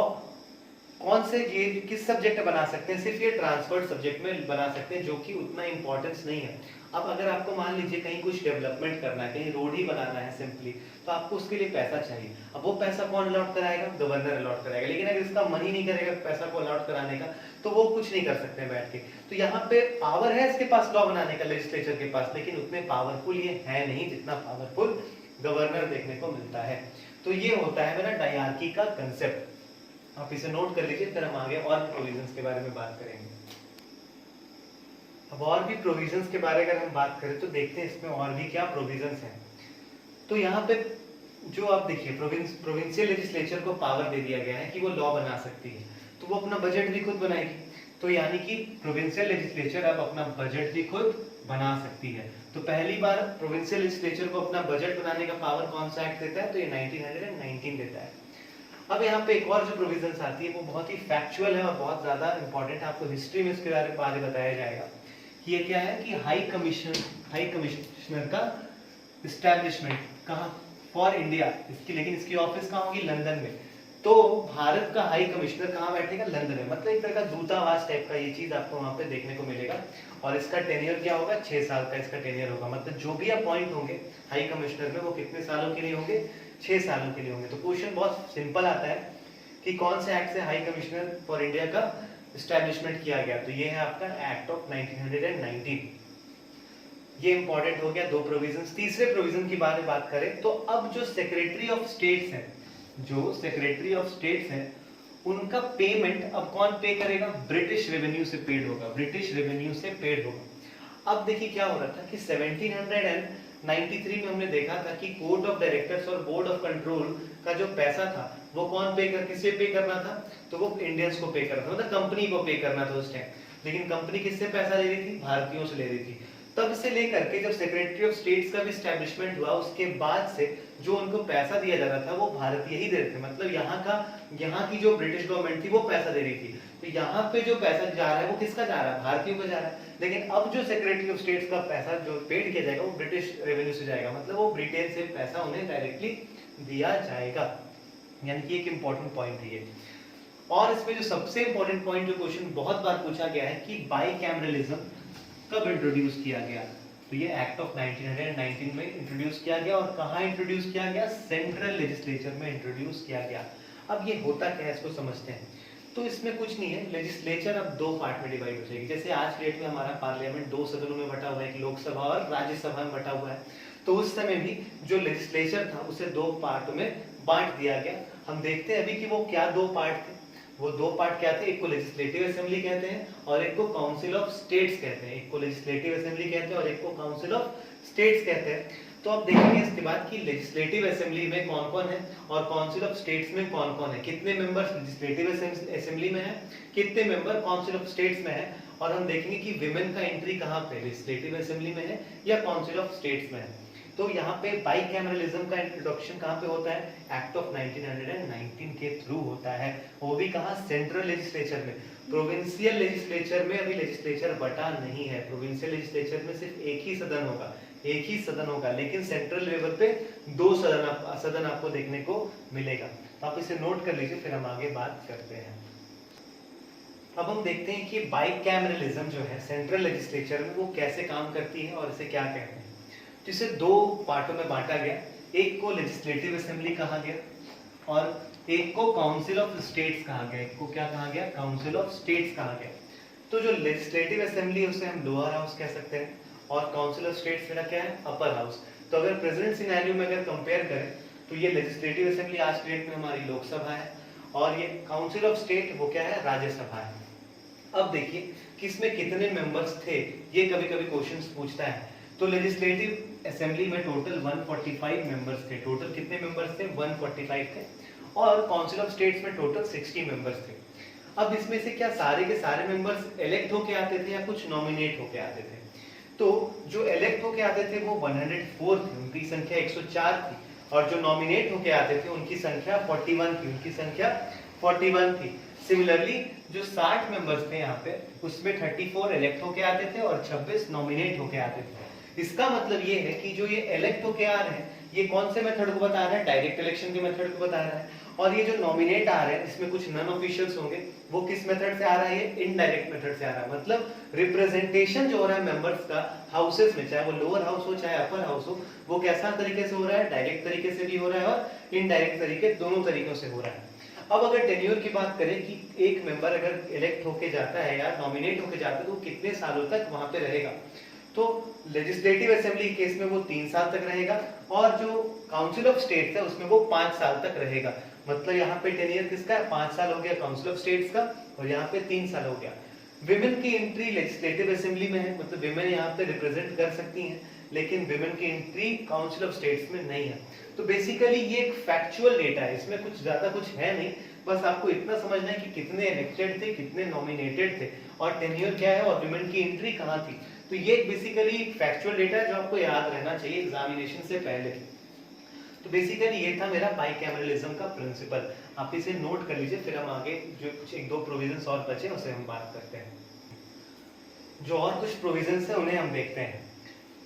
कौन से, ये किस सब्जेक्ट में बना सकते हैं? सिर्फ ये ट्रांसफर्ड सब्जेक्ट में बना सकते हैं, जो कि उतना इंपॉर्टेंस नहीं है। अब अगर आपको मान लीजिए कहीं कुछ डेवलपमेंट करना है, कहीं रोड ही बनाना है सिंपली, तो आपको उसके लिए पैसा चाहिए। अब वो पैसा कौन अलॉट कराएगा? गवर्नर अलॉट कराएगा। लेकिन अगर इसका मन ही नहीं करेगा पैसा को अलॉट कराने का, तो वो कुछ नहीं कर सकते बैठ के। तो यहाँ पे पावर है इसके पास लॉ बनाने का, लेजिस्लेचर के पास, लेकिन उतने पावरफुल ये है नहीं जितना पावरफुल गवर्नर देखने को मिलता है। तो ये होता है मेरा डायरार्की का कंसेप्ट। आप इसे नोट कर लीजिए, फिर हम आगे और प्रोविजंस के बारे में बात करेंगे। अब और भी प्रोविजंस के बारे में अगर हम बात करें तो देखते हैं इसमें और भी क्या प्रोविजंस हैं। तो यहाँ पे जो आप देखिए, प्रोविंशियल लेजिस्लेचर को पावर दे दिया गया है कि वो लॉ बना सकती है, तो वो अपना बजट भी खुद बनाएगी। तो यानी कि प्रोविंशियल लेजिस्लेचर अब अपना बजट भी खुद बना सकती है। तो पहली बार प्रोविंशियल लेजिस्लेचर को अपना बजट बनाने का पावर कौन सा एक्ट देता है? तो ये 1919 देता है। अब यहाँ पे एक और जो प्रोविजंस आती है वो बहुत ही फैक्चुअल है और बहुत ज्यादा इंपॉर्टेंट है, आपको हिस्ट्री में इसके बारे में बताया जाएगा कि ये क्या है कि हाई कमिश्नर का इस्टेब्लिशमेंट कहाँ? फॉर इंडिया इसकी, लेकिन इसकी ऑफिस कहाँ होगी? लंदन में। तो भारत का हाई कमिश्नर कहाँ बैठेगा? लंदन में। मतलब एक तरह का दूतावास टाइप का ये चीज आपको वहां पे देखने को मिलेगा। और इसका टेन्योर क्या होगा? 6 साल का इसका टेन्योर होगा। मतलब जो भी अपॉइंट होंगे हाई कमिश्नर में, वो कितने सालों के लिए होंगे? 6 सालों के लिए होंगे। तो क्वेश्चन बहुत सिंपल आता है कि कौन से एक्ट से हाई कमिश्नर फॉर इंडिया का एस्टैब्लिशमेंट किया गया? तो ये है आपका एक्ट ऑफ 1919। ये इंपॉर्टेंट हो गया, दो प्रोविजंस। तीसरे प्रोविजन की बात करें तो अब जो सेक्रेटरी ऑफ स्टेट्स है, उनका पेमेंट अब कौन पे करेगा? ब्रिटिश रेवेन्यू से पेड होगा। अब देखिए क्या हो रहा था कि 93 में हमने देखा था कि कोर्ट ऑफ डायरेक्टर्स और बोर्ड ऑफ कंट्रोल का जो पैसा था वो कौन किसे पे करना था, तो वो इंडियंस को पे करना था, मतलब कंपनी को पे करना था उस टाइम। लेकिन कंपनी किससे पैसा ले रही थी, भारतीयों से ले रही थी। तब से लेकर के जब सेक्रेटरी ऑफ स्टेट्स का भी स्टैब्लिशमेंट हुआ उसके बाद से जो उनको पैसा दिया जा रहा था वो भारतीय ही दे रहे थे, मतलब यहाँ की जो ब्रिटिश गवर्नमेंट थी वो पैसा दे रही थी। तो यहाँ पे जो पैसा जा रहा है वो किसका जा रहा है, भारतीयों का जा रहा है। लेकिन अब जो सेक्रेटरी ऑफ स्टेट्स का पैसा जो पेड किया जाएगा वो ब्रिटिश रेवेन्यू से जाएगा, मतलब वो ब्रिटेन से पैसा उन्हें डायरेक्टली दिया जाएगा, यानी कि एक इंपॉर्टेंट पॉइंट है ये। और इसमें जो सबसे इंपॉर्टेंट पॉइंट जो क्वेश्चन बहुत बार पूछा गया है कि बाइकैमरलिज्म कब इंट्रोड्यूस किया गया, तो ये एक्ट ऑफ 1919 में इंट्रोड्यूस किया गया। और कहाँ इंट्रोड्यूस किया गया, सेंट्रल लेजिस्लेचर में इंट्रोड्यूस किया गया। अब ये होता क्या है इसको समझते हैं। तो इसमें कुछ नहीं है, लेजिस्लेचर अब दो पार्ट में डिवाइड हो जाएगी। जैसे आज डेट में हमारा पार्लियामेंट दो सदनों में बटा हुआ है, एक लोकसभा और राज्यसभा में बटा हुआ है। तो उस समय भी जो लेजिस्लेचर था उसे दो पार्ट में बांट दिया गया। हम देखते हैं अभी कि वो क्या दो पार्ट थे। वो दो पार्ट क्या थे, एक को लेजिस्लेटिव असेंबली कहते हैं और एक को काउंसिल ऑफ स्टेट्स कहते हैं। एक को लेजिस्लेटिव असेंबली कहते हैं और एक को काउंसिल ऑफ स्टेट्स कहते हैं। तो अब देखेंगे इसके बाद कि लेजिस्लेटिव असेंबली में कौन कौन है और काउंसिल ऑफ स्टेट्स में कौन कौन है, कितने मेंबर्स लेजिस्लेटिव असेंबली में है, कितने मेंबर काउंसिल ऑफ स्टेट्स में है। और हम देखेंगे कि विमेन का एंट्री कहाँ पे, लेजिस्लेटिव असेंबली में है या काउंसिल ऑफ स्टेट्स में है। तो यहाँ पे बाइकैमरलिज्म का इंट्रोडक्शन कहाँ पे होता है, एक्ट ऑफ 1919 के थ्रू होता है, वो भी कहाँ, सेंट्रल लेजिस्लेचर में। प्रोविंशियल लेजिस्लेचर में अभी लेजिस्लेचर बटा नहीं है, प्रोविंशियल लेजिस्लेचर में सिर्फ एक ही सदन होगा, लेकिन सेंट्रल लेवल पे दो सदन आपको देखने को मिलेगा। तो आप इसे नोट कर लीजिए, फिर हम आगे बात करते हैं। अब हम देखते हैं कि बाइकैमरलिज्म जो है सेंट्रल लेजिस्लेचर में वो कैसे काम करती है और इसे क्या कहते हैं। जिसे दो पार्टों में बांटा गया, एक को लेजिस्लेटिव असेंबली कहा गया और एक को काउंसिल ऑफ स्टेट्स कहा गया। एक को क्या कहा गया, काउंसिल ऑफ स्टेट्स कहा गया। तो जो लेजिस्लेटिव असेंबली है उसे हम लोअर हाउस कह सकते हैं और काउंसिल ऑफ स्टेट्स मेरा क्या है, अपर हाउस। तो अगर प्रेजेंट सिनेरियो में अगर कंपेयर करें तो ये लेजिस्लेटिव असेंबली आज के डेट में हमारी लोकसभा है और ये काउंसिल ऑफ स्टेट वो क्या है, राज्यसभा है। अब देखिए कि इसमें कितने मेंबर्स थे, ये कभी कभी क्वेश्चंस पूछता है। तो लेजिस्लेटिव असेंबली में टोटल 145 मेंबर्स थे। टोटल कितने मेंबर्स थे, 145 थे। और काउंसिल ऑफ स्टेट्स में टोटल 60 मेंबर्स थे। अब इसमें से क्या सारे के सारे मेंबर्स इलेक्ट होके आते थे या कुछ नॉमिनेट होके आते थे। तो जो इलेक्ट होके आते थे वो 104 थे, उनकी संख्या 104 थी। और जो नॉमिनेट होके आते थे उनकी संख्या 41 थी, सिमिलरली जो 60 मेंबर्स थे यहाँ पे उसमें 34 इलेक्ट होके आते थे और 26 नॉमिनेट होके आते थे। इसका मतलब ये है कि जो ये इलेक्ट होके आ रहे हैं ये कौन से मेथड को बता रहा है, डायरेक्ट इलेक्शन के मेथड को बता रहा है। और ये जो नॉमिनेट आ रहे हैं इसमें कुछ नॉन ऑफिशियल्स होंगे, वो किस मेथड से आ रहा है, ये इनडायरेक्ट मेथड से आ रहा है। मतलब रिप्रेजेंटेशन जो हो रहा है मेंबर्स का हाउसेस में, चाहे वो लोअर हाउस हो चाहे अपर हाउस हो, वो कैसा तरीके से हो रहा है, डायरेक्ट तरीके से भी हो रहा है और इनडायरेक्ट तरीके, दोनों तरीकों से हो रहा है। अब अगर टेन्योर की बात करें कि एक मेंबर अगर इलेक्ट होके जाता है या नॉमिनेट होके जाता है तो कितने सालों तक वहां पे रहेगा, तो लेजिस्लेटिव असेंबली केस में वो 3 साल तक रहेगा और जो काउंसिल ऑफ स्टेट्स है उसमें वो 5 साल तक रहेगा। मतलब यहाँ पे टेन्योर किसका है, 5 साल हो गया काउंसिल ऑफ स्टेट्स का और यहाँ पे 3 साल हो गया। विमेन की एंट्री लेजिस्लेटिव असेंबली में है, मतलब विमेन यहाँ पे रिप्रेजेंट कर सकती हैं, लेकिन विमेन की एंट्री काउंसिल ऑफ स्टेट्स में नहीं है। तो बेसिकली ये एक फैक्चुअल डेटा है, इसमें कुछ ज्यादा कुछ है नहीं, बस आपको इतना समझना है कि कितने इलेक्टेड थे, कितने नॉमिनेटेड थे और टेन्योर क्या है और विमेन की एंट्री कहाँ थी। तो ये बेसिकली फैक्चुअल डेटा है जो आपको याद रहना चाहिए एग्जामिनेशन से पहले। तो बेसिकली ये था मेरा बाइकैमरलिज्म का प्रिंसिपल, आप इसे नोट कर लीजिए, फिर हम आगे जो कुछ 1-2 प्रोविजंस और बचे उसे हम बात करते हैं। जो और कुछ प्रोविजंस है उन्हें हम देखते हैं।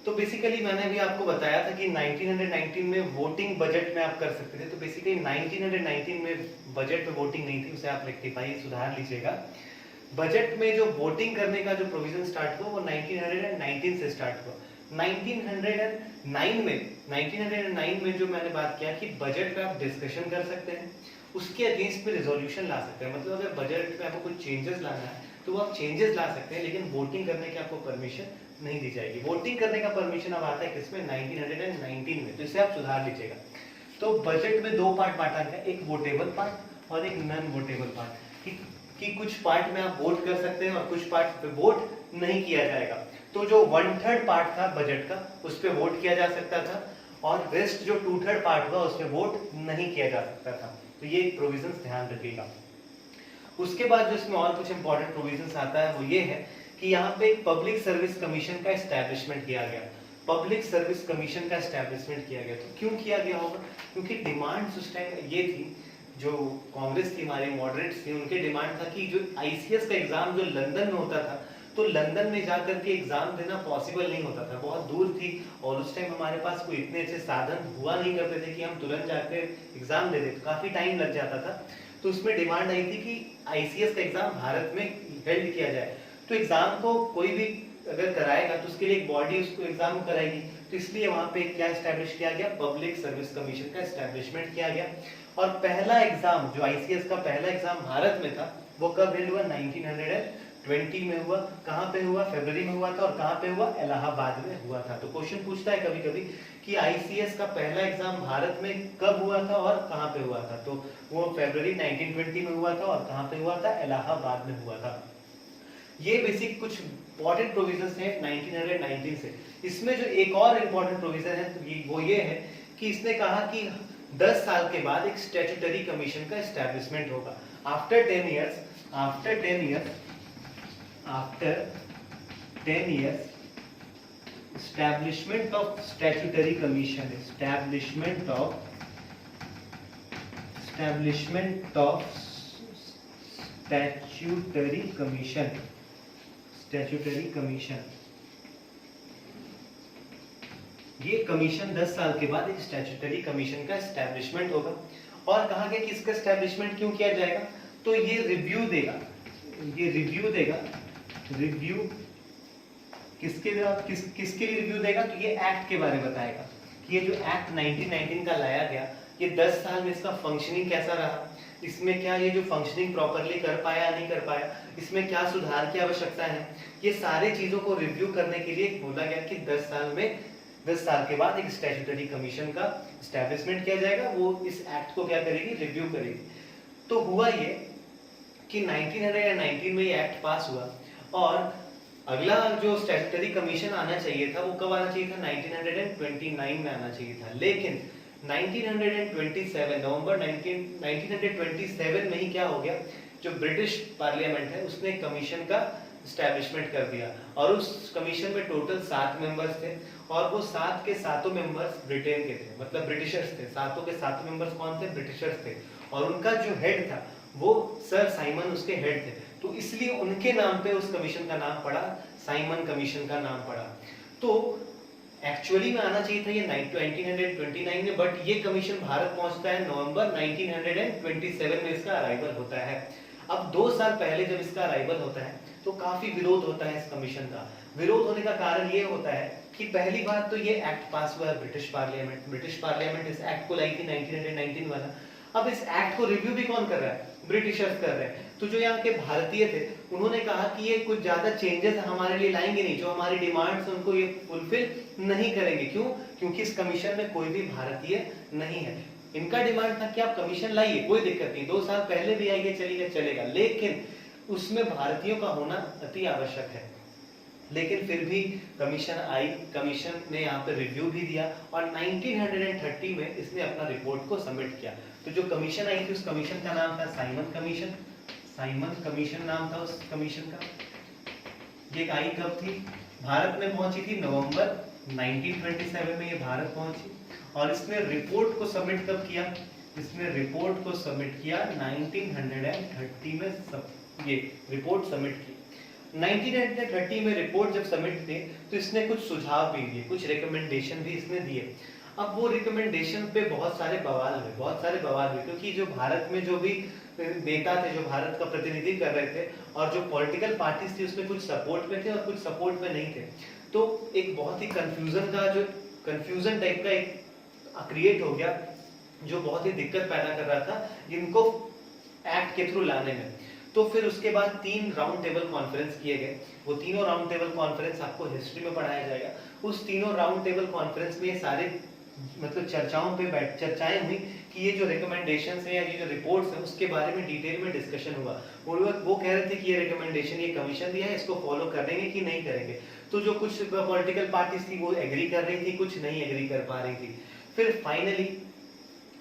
तो बेसिकली मैंने अभी आपको बताया था कि 1919 में वोटिंग बजट में आप कर सकते थे। तो बेसिकली 1919 में बजट में वोटिंग नहीं थी, उसे आप रेक्टिफाई सुधार लीजिएगा। बजट में जो वोटिंग करने का जो प्रोविजन स्टार्ट हुआ वो 1919 से स्टार्ट हुआ। 1909 में जो मैंने बात किया कि बजट पे आप डिस्कशन कर सकते हैं, उसके अगेंस्ट में रिजोल्यूशन ला सकते हैं। मतलब अगर बजट में आपको कुछ चेंजेस लाना है तो वो आप चेंजेस ला सकते हैं, लेकिन वोटिंग करने की आपको परमिशन नहीं दी जाएगी। वोटिंग करने का परमिशन अब आता है किसमें, 1919 में। तो इसे आप सुधार लीजिएगा। तो बजट में 2 पार्ट बांटा गया, एक वोटेबल पार्ट और एक नॉन वोटेबल पार्ट। कि कुछ पार्ट में आप वोट कर सकते हैं और कुछ पार्ट पे वोट नहीं किया जाएगा। तो जो 1/3 पार्ट था बजट का उस पर वोट किया जा सकता था और रेस्ट जो 2/3 पार्ट हुआ उस पर वोट नहीं किया जा सकता था। तो ये प्रोविजन ध्यान रखिएगा। उसके बाद जो इसमें और कुछ इंपॉर्टेंट प्रोविजन आता है वो ये है कि यहाँ पे पब्लिक सर्विस कमीशन का एस्टैब्लिशमेंट किया गया। पब्लिक सर्विस कमीशन का एस्टैब्लिशमेंट किया गया। तो क्यों किया गया होगा? क्योंकि डिमांड उस टाइम ये थी, जो कांग्रेस की हमारी मॉडरेट्स थी, उनके डिमांड था कि जो आईसीएस का एग्जाम जो लंदन में होता था, तो लंदन में जाकर के एग्जाम देना पॉसिबल नहीं होता था, बहुत दूर थी और उस टाइम हमारे पास कोई इतने अच्छे साधन हुआ नहीं करते थे कि हम तुरंत जाकर एग्जाम दे दें, काफी टाइम लग जाता था। तो उसमें डिमांड आई थी कि आईसीएस का एग्जाम भारत में हेल्ड किया जाए। तो एग्जाम को कोई भी अगर कराएगा तो उसके लिए एक बॉडी उसको एग्जाम कराएगी, तो इसलिए वहां पे क्या एस्टैब्लिश किया गया? पब्लिक सर्विस कमीशन का एस्टैब्लिशमेंट किया गया। और पहला एग्जाम जो आईसीएस का पहला एग्जाम भारत में था वो कब हेल्ड हुआ? 1920 में हुआ। कहाँ पे हुआ? फरवरी में हुआ था। और कहाँ पे हुआ? इलाहाबाद में हुआ था। तो क्वेश्चन पूछता है कभी कभी कि आईसीएस का पहला एग्जाम भारत में कब हुआ था और कहाँ पे हुआ था? तो वो फरवरी 1920 में हुआ था। और कहाँ पे हुआ था? इलाहाबाद में हुआ था। ये बेसिक कुछ इंपॉर्टेंट प्रोविजंस हैं 1919 से। इसमें जो एक और इंपॉर्टेंट प्रोविजन है तो वो ये है कि इसने कहा कि 10 साल के बाद एक स्टैट्यूटरी कमीशन का एस्टैब्लिशमेंट होगा। After 10 years establishment of statutory commission ये कमीशन 10 साल के बाद एक स्टैट्यूटरी कमीशन का एस्टैब्लिशमेंट होगा। और कहा गया कि इसका एस्टैब्लिशमेंट क्यों किया जाएगा? तो ये रिव्यू देगा रिव्यू किसके लिए रिव्यू देगा? तो ये एक्ट के बारे में बताएगा कि ये जो एक्ट 1919 का लाया गया, ये 10 साल में इसका फंक्शनिंग कैसा रहा, इसमें क्या ये जो फंक्शनिंग प्रॉपर्ली कर पाया नहीं कर पाया, इसमें क्या सुधार की आवश्यकता है, ये सारी चीजों को रिव्यू करने के लिए बोला गया कि 10 साल के बाद एक स्टैट्यूटरी कमीशन का एस्टैब्लिशमेंट किया जाएगा। वो इस एक्ट को क्या करेगी? रिव्यू करेगी। तो हुआ ये कि 1919 में ये एक्ट पास हुआ और अगला जो स्टैट्यूटरी कमीशन आना चाहिए था वो कब आना चाहिए था? 1929 में आना चाहिए था। लेकिन 1927 नवंबर 1927 में ही क्या हो गया? जो ब्रिटिश पार्लियामेंट है उसने कमीशन का एस्टैब्लिशमेंट कर दिया और उस कमीशन में टोटल 7 मेंबर्स थे और वो 7 के 7 मेंबर्स ब्रिटेन के थे, मतलब ब्रिटिशर्स थे। 7 के 7 मेंबर्स कौन थे? ब्रिटिशर्स थे। और उनका जो हेड था वो सर साइमन उसके हेड थे, तो इसलिए उनके नाम पे उस कमीशन का नाम पड़ा, साइमन कमीशन का नाम पड़ा। तो एक्चुअली में आना चाहिए था ये 1929 में, बट ये कमीशन भारत पहुंचता है नवंबर 1927 में इसका अराइवल होता है। अब 2 साल पहले जब इसका अराइवल होता है तो काफी विरोध होता है इस कमीशन का। विरोध होने का कारण ये होता है कि पहली बात तो ये एक्ट पास हुआ है ब्रिटिश पार्लियामेंट इस एक्ट को लाई थी 1919 वाला। अब इस एक्ट को रिव्यू भी कौन कर रहा है? ब्रिटिशर्स कर रहे हैं। तो जो यहाँ के भारतीय थे उन्होंने कहा कि ये कुछ ज्यादा चेंजेस हमारे लिए लाएंगे नहीं, जो हमारी डिमांड्स उनको ये फुलफिल नहीं करेंगे। क्यों? क्योंकि इस कमीशन में कोई भी भारतीय नहीं है। इनका डिमांड था कि आप कमीशन लाइए, कोई दिक्कत नहीं, 2 साल पहले भी आइए, चलेगा, लेकिन उसमें भारतीयों का होना अति आवश्यक है। लेकिन फिर भी कमीशन आई, कमीशन ने यहाँ पे रिव्यू भी दिया और 1930 में इसने अपना रिपोर्ट को सबमिट किया। तो जो कमीशन आई थी उस कमीशन का नाम था साइमन कमीशन नाम था उस कमीशन का। ये आई कब थी? भारत में पहुंची थी नवंबर 1927 में ये भारत पहुंची और इसने रिपोर्ट को सबमिट कब किया? इसने रिपोर्ट को सबमिट किया 1930 में ये रिपोर्ट सबमिट की। 1930 में रिपोर्ट जब सबमिट की तो इसने कुछ सुझाव भी दिए, कुछ रिकमेंडेशन भी इसने दिए। अब वो रिकमेंडेशन पे बहुत सारे बवाल हुए क्योंकि जो भारत में जो भी नेता थे, जो भारत का प्रतिनिधि कर रहे थे और जो पॉलिटिकल पार्टीज थी उसमें कुछ सपोर्ट में थे और कुछ सपोर्ट में नहीं थे। तो एक बहुत ही कंफ्यूजन टाइप का एक क्रिएट हो गया जो बहुत ही दिक्कत पैदा कर रहा था इनको एक्ट के थ्रू लाने में। तो फिर उसके बाद 3 राउंड टेबल कॉन्फ्रेंस किए गए। वो तीनों राउंड टेबल कॉन्फ्रेंस आपको हिस्ट्री में पढ़ाया जाएगा। उस तीनों राउंड टेबल कॉन्फ्रेंस में सारे मतलब चर्चाएं हुई कि ये जो रिकमेंडेशंस है या ये जो रिपोर्ट्स है उसके बारे में डिटेल में डिस्कशन हुआ। वो कह रहे थे कि ये रिकमेंडेशन ये कमीशन दिया है, इसको फॉलो करेंगे कि नहीं करेंगे। तो जो कुछ पॉलिटिकल पार्टीज थी वो एग्री कर रही थी, कुछ नहीं एग्री कर पा रही थी। फिर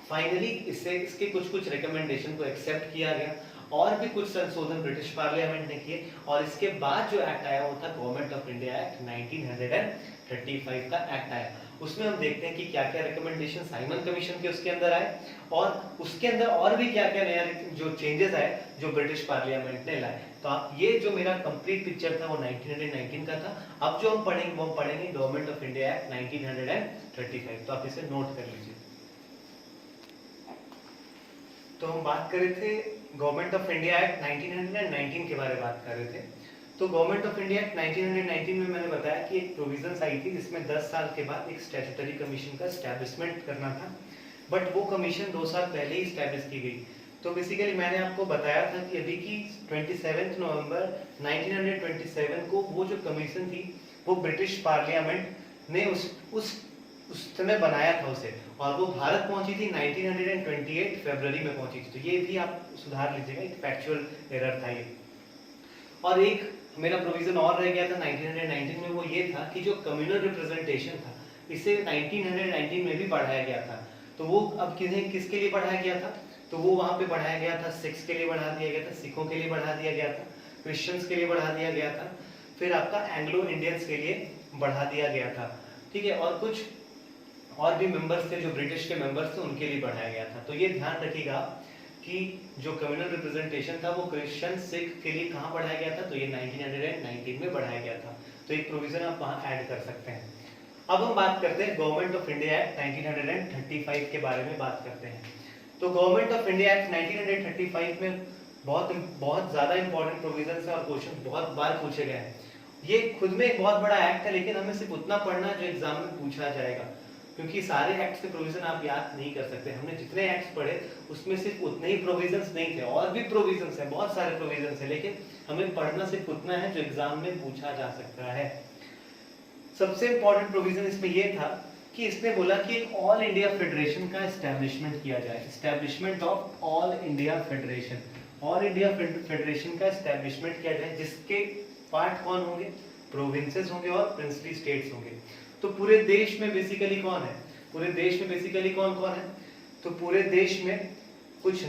फाइनली इसके कुछ रिकमेंडेशन को एक्सेप्ट किया गया और भी कुछ संशोधन ब्रिटिश पार्लियामेंट ने किए, और इसके बाद जो एक्ट आया वो था गवर्नमेंट ऑफ इंडिया एक्ट 1935 का एक्ट आया। उसमें हम देखते हैं कि क्या क्या रिकमेंडेशन साइमन कमीशन के उसके अंदर आए, और उसके अंदर और भी क्या क्या नया जो चेंजेस आए जो ब्रिटिश पार्लियामेंट ने लाए। तो आप ये जो मेरा कंप्लीट पिक्चर था वो 1919 का था। अब जो हम पढ़ेंगे गवर्नमेंट ऑफ इंडिया एक्ट 1935। तो आप इसे नोट कर लीजिए। तो हम बात कर रहे थे गवर्नमेंट ऑफ इंडिया एक्ट 1919 के बारे में बात कर रहे थे। तो गवर्नमेंट ऑफ इंडिया एक्ट 1919 में मैंने बताया कि एक प्रोविजंस आई थी जिसमें 10 साल के बाद एक स्टैट्यूटरी कमीशन का एस्टैब्लिशमेंट करना था, बट वो कमीशन 2 साल पहले ही एस्टैब्लिश की गई। तो बेसिकली मैंने आपको बताया था कि अभी की 27 नवंबर 1927 को वो जो कमीशन थी वो ब्रिटिश पार्लियामेंट ने उस समय बनाया था उसे, और वो भारत पहुंची थी 1928 फरवरी में पहुंची थी। तो ये भी आप सुधार लीजिएगा, एक फैक्चुअल एरर था ये। और एक मेरा प्रोविजन और रह गया था 1919 में, वो ये था कि जो कम्युनल रिप्रेजेंटेशन था इसे 1919 में भी बढ़ाया गया था। तो वो अब किसके लिए बढ़ाया गया था? तो वो वहां पे बढ़ाया गया था सिख्स के लिए बढ़ा दिया गया था, सिखों के लिए बढ़ा दिया गया था, क्रिश्चियंस के लिए बढ़ा दिया गया था, फिर आपका एंग्लो इंडियंस के लिए बढ़ा दिया गया था, ठीक है। और कुछ और भी मेंबर्स थे जो ब्रिटिश के मेंबर्स थे उनके लिए बढ़ाया गया था। तो ये ध्यान रखिएगा कि जो कम्युनल रिप्रेजेंटेशन था वो क्रिश्चियन सिख के लिए कहाँ बढ़ाया गया था? तो ये 1919 में बढ़ाया गया था। तो एक प्रोविजन आप वहाँ ऐड कर सकते हैं। अब हम बात करते हैं गवर्नमेंट ऑफ इंडिया एक्ट 1935 के बारे में बात करते हैं। तो गवर्नमेंट ऑफ इंडिया एक्ट 1935 में बहुत ज्यादा इंपॉर्टेंट प्रोविजन है और क्वेश्चन बहुत बार पूछे गए हैं। ये खुद में एक बहुत बड़ा एक्ट है, लेकिन हमें सिर्फ उतना पढ़ना जो एग्जाम में पूछा जाएगा, क्योंकि सारे एक्ट्स के प्रोविजन आप याद नहीं कर सकते। हमने जितने एक्ट्स पढ़े उसमें सिर्फ उतने ही प्रोविजंस नहीं थे, और भी प्रोविजंस हैं, बहुत सारे प्रोविजंस हैं, लेकिन हमें पढ़ना सिर्फ उतना है जो एग्जाम में पूछा जा सकता है। सबसे इंपॉर्टेंट प्रोविजन इसमें यह था कि इसने बोला कि एक ऑल इंडिया फेडरेशन का एस्टैब्लिशमेंट किया जाए, establishment of all India federation, all India federation का एस्टैब्लिशमेंट किया जाए, जिसके पार्ट कौन होंगे? प्रोविंसेस होंगे और प्रिंसली स्टेट्स होंगे। तो पूरे देश में बेसिकली कौन है? पूरे देश में बेसिकली कौन कौन है? तो पूरे देश में कुछ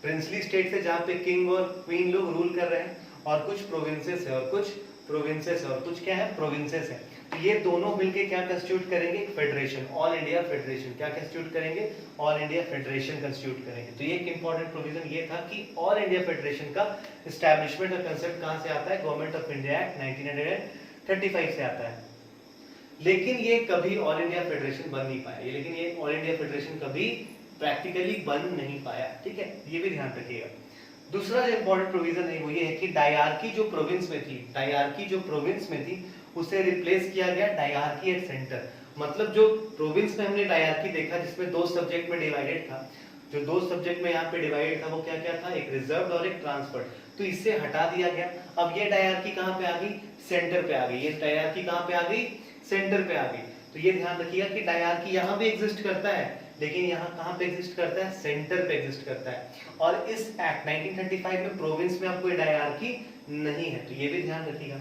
प्रिंसली स्टेट्स है जहाँ पे किंग और क्वीन लोग रूल कर रहे हैं, और कुछ प्रोविंसेस है, और कुछ क्या है? प्रोविंसेस है। तो ये दोनों मिलके क्या कंस्टिट्यूट करेंगे? Federation, all India federation. क्या कंस्टिट्यूट करेंगे? ऑल इंडिया फेडरेशन कंस्टिट्यूट करेंगे। तो ये एक इंपॉर्टेंट प्रोविजन ये था कि ऑल इंडिया फेडरेशन का एस्टैब्लिशमेंट का कंसेप्ट कहां से आता है? गवर्नमेंट ऑफ इंडिया एक्ट 1935 से आता है। लेकिन ये कभी ऑल इंडिया फेडरेशन बन नहीं पाया, लेकिन ये ऑल इंडिया फेडरेशन कभी प्रैक्टिकली बन नहीं पाया, ठीक है, ये भी ध्यान रखिएगा। दूसरा जो इंपॉर्टेंट प्रोविजन है वो ये है कि डायरार्की जो प्रोविंस में थी उसे रिप्लेस किया गया डायरार्की एट सेंटर। मतलब जो प्रोविंस में हमने डायरार्की देखा जिसमें 2 सब्जेक्ट में डिवाइडेड था, जो 2 सब्जेक्ट में यहाँ पे डिवाइडेड था वो क्या क्या था? एक रिजर्व्ड और एक ट्रांसफर्ड। तो इससे हटा दिया गया। अब ये डायरार्की कहाँ पे आ गई? सेंटर पे आ गई। ये डायरार्की कहाँ पे आ गई? सेंटर पे आ गई। तो ये ध्यान रखिएगा कि डायरार्की यहाँ भी एग्जिस्ट करता है, लेकिन यहाँ कहाँ पे एग्जिस्ट करता है? सेंटर पे एग्जिस्ट करता है। और इस एक्ट 1935 में प्रोविंस में आपको डायरार्की नहीं है, तो ये भी ध्यान रखिएगा।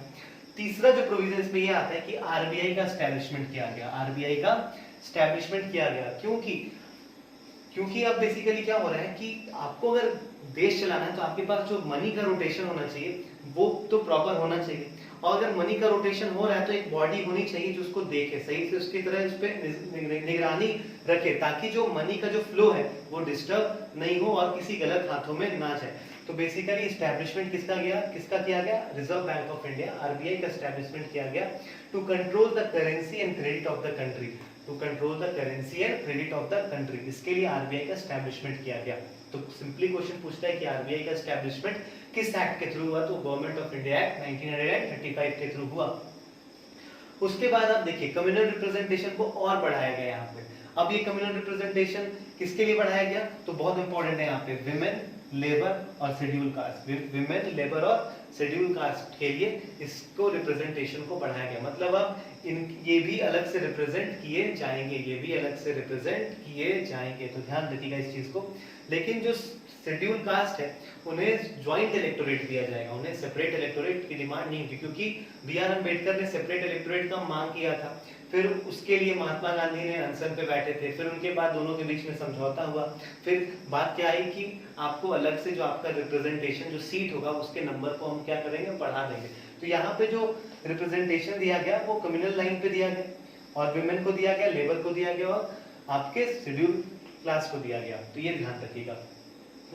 तीसरा जो प्रोविजन इसमें ये आता है कि आरबीआई का एस्टैब्लिशमेंट किया गया, आरबीआई का एस्टैब्लिशमेंट किया गया। क्योंकि अब बेसिकली क्या हो रहा है कि आपको अगर देश चलाना है तो आपके पास जो मनी का रोटेशन होना चाहिए वो तो प्रॉपर होना चाहिए, और अगर मनी का रोटेशन हो रहा है तो एक बॉडी होनी चाहिए जो उसको देखे, सही से उसकी तरह उस पर निगरानी रखे, ताकि जो मनी का जो फ्लो है वो डिस्टर्ब नहीं हो और किसी गलत हाथों में ना जाए। तो बेसिकली एस्टैब्लिशमेंट किसका किया गया? Reserve Bank of India, RBI का एस्टैब्लिशमेंट किया गया to control the currency and credit of the country, to control the currency and credit of the country. इसके लिए आरबीआई का एस्टैब्लिशमेंट किया गया। तो सिंपली क्वेश्चन पूछता है कि आरबीआई का एस्टैब्लिशमेंट किस एक्ट के थ्रू हुआ? तो गवर्नमेंट ऑफ इंडिया एक्ट 1935 के थ्रू हुआ। उसके बाद आप देखिए कम्युनल रिप्रेजेंटेशन को और बढ़ाया गया यहाँ पे। अब ये कम्युनल रिप्रेजेंटेशन किसके लिए बढ़ाया गया? तो बहुत इंपॉर्टेंट है यहाँ पे, विमेन, लेबर और शेड्यूल कास्ट। विमेन, लेबर और शेड्यूल कास्ट के लिए इसको रिप्रेजेंटेशन को बढ़ाया गया। मतलब अब ये भी अलग से रिप्रेजेंट किए जाएंगे, ये भी अलग से रिप्रेजेंट किए जाएंगे, तो ध्यान रखिएगा इस चीज को। लेकिन जो शेड्यूल कास्ट है उन्हें ज्वाइंट इलेक्टोरेट दिया जाएगा, उन्हें सेपरेट इलेक्टोरेट की डिमांड नहीं होगी, क्योंकि बी आर अम्बेडकर ने सेपरेट इलेक्टोरेट का मांग किया था। फिर उसके लिए महात्मा गांधी ने अनशन पे बैठे थे, फिर उनके बाद दोनों के बीच में समझौता हुआ। फिर बात क्या आई कि आपको अलग से जो आपका रिप्रेजेंटेशन जो सीट होगा उसके नंबर को हम क्या करेंगे, बढ़ा देंगे। तो यहाँ पे जो रिप्रेजेंटेशन दिया गया वो कम्युनल लाइन पे दिया गया और विमेन को दिया गया, लेबर को दिया गया और आपके शेड्यूल क्लास को दिया गया। तो ये ध्यान रखिएगा।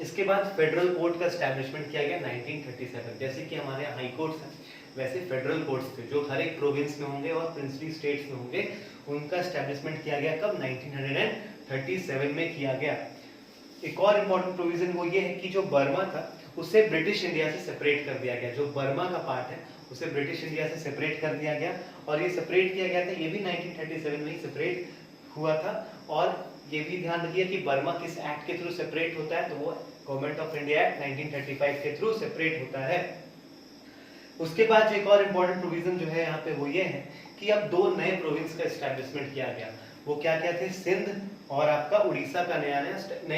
इसके बाद फेडरल कोर्ट का एस्टैब्लिशमेंट किया गया 1937। जैसे कि हमारे हाई कोर्ट्स हैं वैसे फेडरल कोर्ट्स थे जो हर एक प्रोविंस में होंगे और प्रिंसली स्टेट्स में होंगे, उनका एस्टैब्लिशमेंट किया गया कब, 1937 में किया गया। एक और इम्पोर्टेंट प्रोविजन वो ये है कि जो बर्मा था उसे ब्रिटिश इंडिया से सेपरेट कर दिया गया। जो बर्मा का पार्ट है उसे ब्रिटिश इंडिया से सेपरेट कर दिया गया और ये सेपरेट किया गया था, ये भी 1937 में ही सेपरेट हुआ था। और ये भी ध्यान रखिए कि बर्मा किस एक्ट के थ्रू सेपरेट होता है, तो वो गवर्नमेंट ऑफ इंडिया एक्ट 1935 के थ्रू सेपरेट होता है। उसके बाद जो एक और इम्पोर्टेंट प्रोविजन जो है यहाँ पे वो ये है कि अब दो नए प्रोविंस का एस्टैब्लिशमेंट किया गया। वो क्या क्या थे, सिंध और आपका उड़ीसा का नया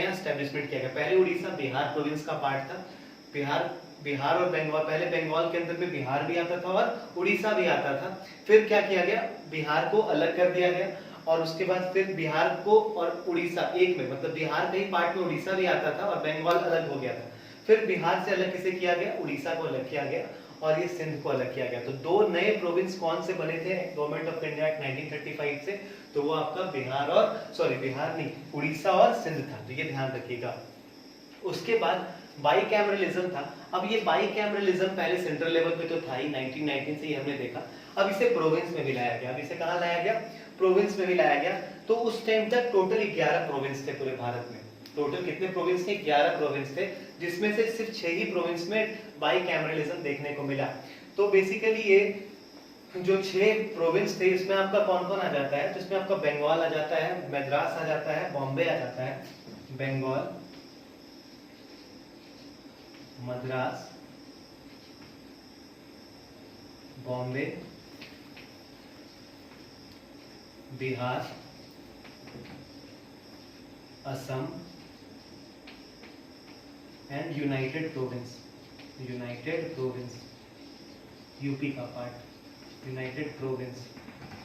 एस्टैब्लिशमेंट किया गया। पहले उड़ीसा बिहार प्रोविंस का पार्ट था। बिहार और बंगाल, पहले बंगाल के अंदर में बिहार भी आता था और उड़ीसा भी आता था। फिर क्या किया गया, बिहार को अलग कर दिया गया और उसके बाद फिर बिहार को और उड़ीसा एक में, मतलब बिहार कई पार्ट में उड़ीसा भी आता था और बंगाल अलग हो गया था। फिर बिहार से अलग किसे किया गया, उड़ीसा को अलग किया गया और ये सिंध को अलग किया गया। तो दो नए प्रोविंस कौन से बने थे गवर्नमेंट ऑफ इंडिया एक्ट 1935 से, तो वो आपका बिहार नहीं, उड़ीसा और सिंध था। तो ये ध्यान रखिएगा। उसके बाद बाईकैमरलिज्म था। अब ये बाईकैमरलिज्म पहले सेंट्रल लेवल पे तो था ही, 1919 से ही हमने देखा। अब इसे प्रोविंस में भी लाया गया। अब इसे कहाँ लाया गया, प्रोविंस में भी लाया गया। तो उस टाइम तक टोटल 11 प्रोविंस थे पूरे भारत में। टोटल कितने प्रोविंस थे, 11 प्रोविंस थे, जिसमें से सिर्फ 6 ही प्रोविंस में बाईकैमरलिज्म देखने को मिला। तो बेसिकली ये जो 6 प्रोविंस थे इसमें आपका कौन कौन आ जाता है, तो इसमें आपका बंगाल आ जाता है, मद्रास आ जाता है, बॉम्बे आ जाता है, Bengal, Madras, Bombay, Bihar, Assam and United Province UP का पार्ट, यूनाइटेड प्रोविंस।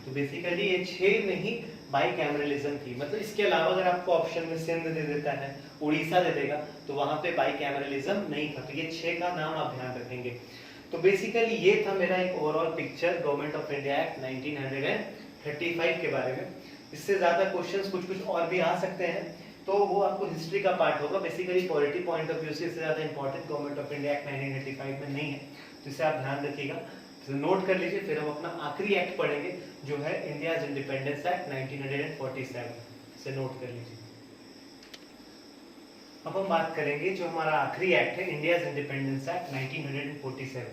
तो बेसिकली ये 6 में ही बाईकैमरलिज्म थी। मतलब इसके अलावा अगर आपको ऑप्शन में सिंध दे देता है, उड़ीसा दे देगा, तो वहां पे बाईकैमरलिज्म नहीं था। तो ये 6 का नाम आप ध्यान रखेंगे। तो बेसिकली ये था मेरा एक overall picture government of India act 1935 के बारे में। इससे ज्यादा क्वेश्चंस कुछ और भी आ सकते हैं, तो वो आपको हिस्ट्री का पार्ट होगा। Basically polity point of view से इससे ज्यादा important government of India act 1935 में नहीं है, तो इसे आप ध्यान रखिएगा, तो नोट कर लीजिए। फिर हम अपना आखिरी एक्ट पढ़ेंगे जो है इंडिया इंडिपेंडेंस एक्ट 1947, इसे नोट कर लीजिए। अब हम बात करेंगे जो हमारा आखिरी एक्ट है, इंडिया इंडिपेंडेंस एक्ट 1947।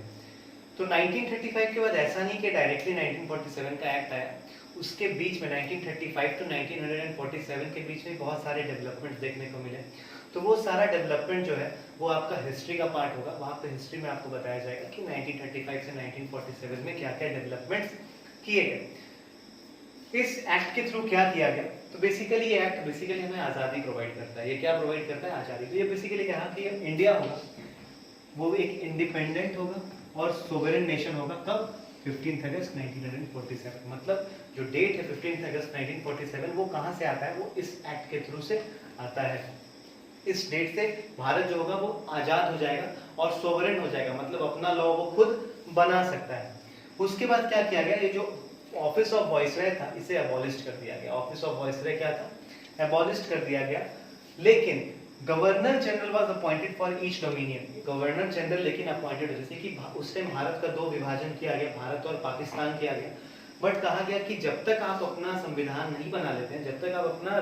तो 1935 के बाद ऐसा नहीं कि डायरेक्टली 1947 का एक्ट आया, उसके बीच में 1935 टू 1947 के बीच में बहुत सारे डेवलपमेंट देखने को मिले। तो वो सारा डेवलपमेंट जो है वो आपका हिस्ट्री का पार्ट होगा। वहाँ पे हिस्ट्री में आपको बताया जाएगा कि 1935 से 1947 में क्या क्या डेवलपमेंट्स किए गए। इस एक्ट के थ्रू क्या किया गया, तो बेसिकली ये एक्ट बेसिकली हमें आज़ादी प्रोवाइड करता है। ये क्या प्रोवाइड करता है, आज़ादी। तो ये बेसिकली कहा कि इंडिया होगा वो एक इंडिपेंडेंट होगा और सोवरेन नेशन होगा। कब, 15 अगस्त 1947। मतलब जो डेट है 15 अगस्त 1947 वो कहाँ से आता है, वो इस एक्ट के थ्रू से आता है। इस डेट से भारत जो होगा वो आजाद हो जाएगा और सोवरेन हो जाएगा, मतलब अपना लॉ वो खुद बना सकता है। उसके बाद क्या किया गया, ये जो ऑफिस ऑफ वॉइसरॉय था इसे अबॉलिश कर दिया गया। ऑफिस ऑफ वॉइसरॉय क्या था, अबॉलिश कर दिया गया। लेकिन governor general was appointed for each dominion. Governor general लेकिन अपॉइंटेड, जैसे कि उस टाइम भारत का 2 विभाजन किया गया, भारत और पाकिस्तान किया गया। बट कहा गया कि जब तक आप अपना संविधान नहीं बना लेते हैं, जब तक आप अपना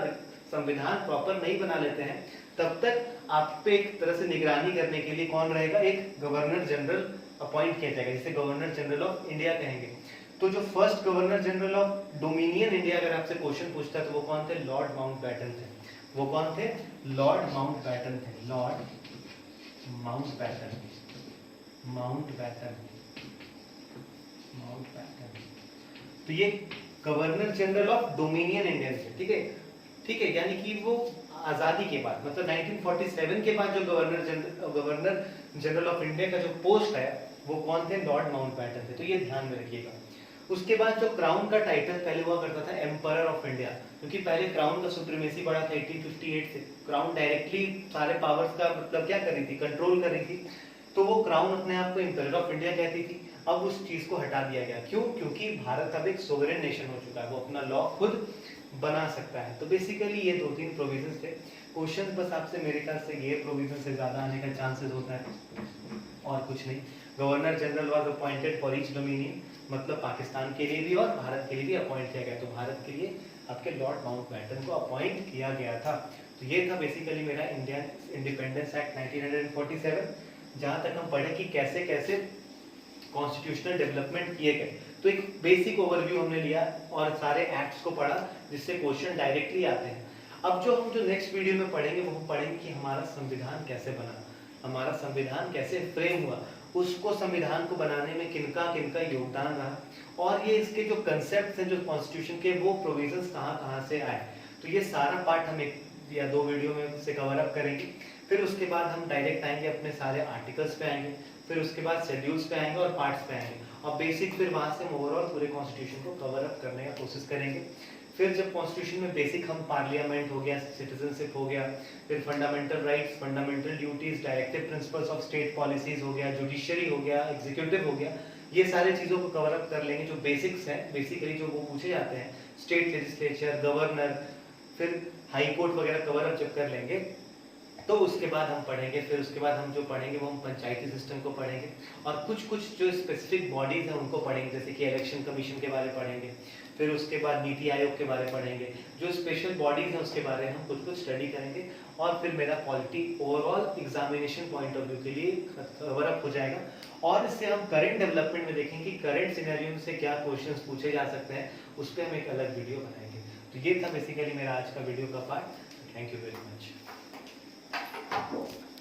संविधान प्रॉपर नहीं बना लेते हैं, तब तक आप पे एक तरह से निगरानी करने के लिए कौन रहेगा, एक गवर्नर जनरल अपॉइंट किया जाएगा, जिसे गवर्नर जनरल ऑफ इंडिया कहेंगे। तो जो first governor general of dominion India अगर आपसे क्वेश्चन पूछता है तो वो कौन थे, लॉर्ड माउंटबेटन थे। वो कौन थे, लॉर्ड माउंटबेटन थे, लॉर्ड माउंटबेटन। माउंटबैटन। तो ये governor general of dominion Indian थे, ठीक है, ठीक है, यानी कि वो आजादी के बाद मतलब 1947 के बाद जो गवर्नर जनरल ऑफ इंडिया का जो पोस्ट है वो कौन थे? लॉर्ड माउंटबैटन थे। तो ये ध्यान में रखिएगा। उसके बाद जो क्राउन का टाइटल पहले हुआ करता था एम्परर ऑफ इंडिया, क्योंकि पहले क्राउन का सुप्रीमेसी बढ़ा था 1858 से। क्राउन डायरेक्टली सारे पावर्स का मतलब क्या कर रही थी? कंट्रोल कर रही थी। तो वो क्राउन अपने आप को एम्परर ऑफ इंडिया कहती थी। अब उस चीज को हटा दिया गया। क्यों? क्योंकि भारत अब एक सोवरेन नेशन हो चुका है, वो अपना लॉ खुद बना सकता है। तो बेसिकली ये 2-3 प्रोविजंस थे। क्वेश्चन बस आपसे मेरे ख्याल से ये प्रोविजन से ज्यादा आने का चांसेस होता है और कुछ नहीं। Governor general was appointed for each dominion, मतलब पाकिस्तान के लिए भी और भारत के लिए भी अपॉइंट किया गया। तो भारत के लिए आपके लॉर्ड माउंटबैटन को अपॉइंट किया गया था। तो ये था बेसिकली मेरा इंडियन इंडिपेंडेंस एक्ट 1947, जहां तक हम पढ़े कि कैसे कैसे कॉन्स्टिट्यूशनल डेवलपमेंट किए गए। तो एक बेसिक ओवरव्यू हमने लिया और सारे एक्ट्स को पढ़ा जिससे क्वेश्चन डायरेक्टली आते हैं। अब जो हम नेक्स्ट वीडियो में पढ़ेंगे वो हम पढ़ेंगे कि हमारा संविधान कैसे बना, हमारा संविधान कैसे फ्रेम हुआ, उसको संविधान को बनाने में किनका किनका योगदान रहा, और ये इसके जो कंसेप्ट हैं जो कॉन्स्टिट्यूशन के वो प्रोविजंस कहाँ से आए। तो ये सारा पार्ट हम 1 या 2 वीडियो में से कवर अप करेंगे। फिर उसके बाद हम डायरेक्ट आएंगे अपने सारे आर्टिकल्स पे आएंगे, फिर उसके बाद शेड्यूल्स पे आएंगे और पार्ट्स पे आएंगे और बेसिक, फिर वहां से हम ओवरऑल पूरे कॉन्स्टिट्यूशन को कवर अप करने का कोशिश करेंगे। फिर जब कॉन्स्टिट्यूशन में बेसिक हम पार्लियामेंट हो गया, सिटीजनशिप हो गया, फिर fundamental rights, fundamental duties, directive principles of state policies हो गया, जुडिशरी हो गया, एग्जीक्यूटिव हो गया, ये सारे चीजों को कवर अप कर लेंगे। जो बेसिक्स हैं बेसिकली जो वो पूछे जाते हैं, स्टेट लेजिस्लेचर, गवर्नर, फिर हाई कोर्ट वगैरह कवर अप जब कर लेंगे तो उसके बाद हम पढ़ेंगे। फिर उसके बाद हम जो पढ़ेंगे वो हम पंचायती सिस्टम को पढ़ेंगे और कुछ जो स्पेसिफिक बॉडीज हैं उनको पढ़ेंगे, जैसे कि इलेक्शन कमीशन के बारे में पढ़ेंगे। फिर उसके बाद नीति आयोग के बारे में पढ़ेंगे, जो स्पेशल बॉडीज हैं उसके बारे में हम कुछ स्टडी करेंगे। और फिर मेरा polity overall examination point of view के लिए कवर अप हो जाएगा। और इससे हम करंट डेवलपमेंट में देखेंगे कि करंट सिनेरियो से क्या क्वेश्चंस पूछे जा सकते हैं, उस पर हम एक अलग वीडियो बनाएंगे। तो ये था बेसिकली मेरा आज का वीडियो का part. Thank you very much.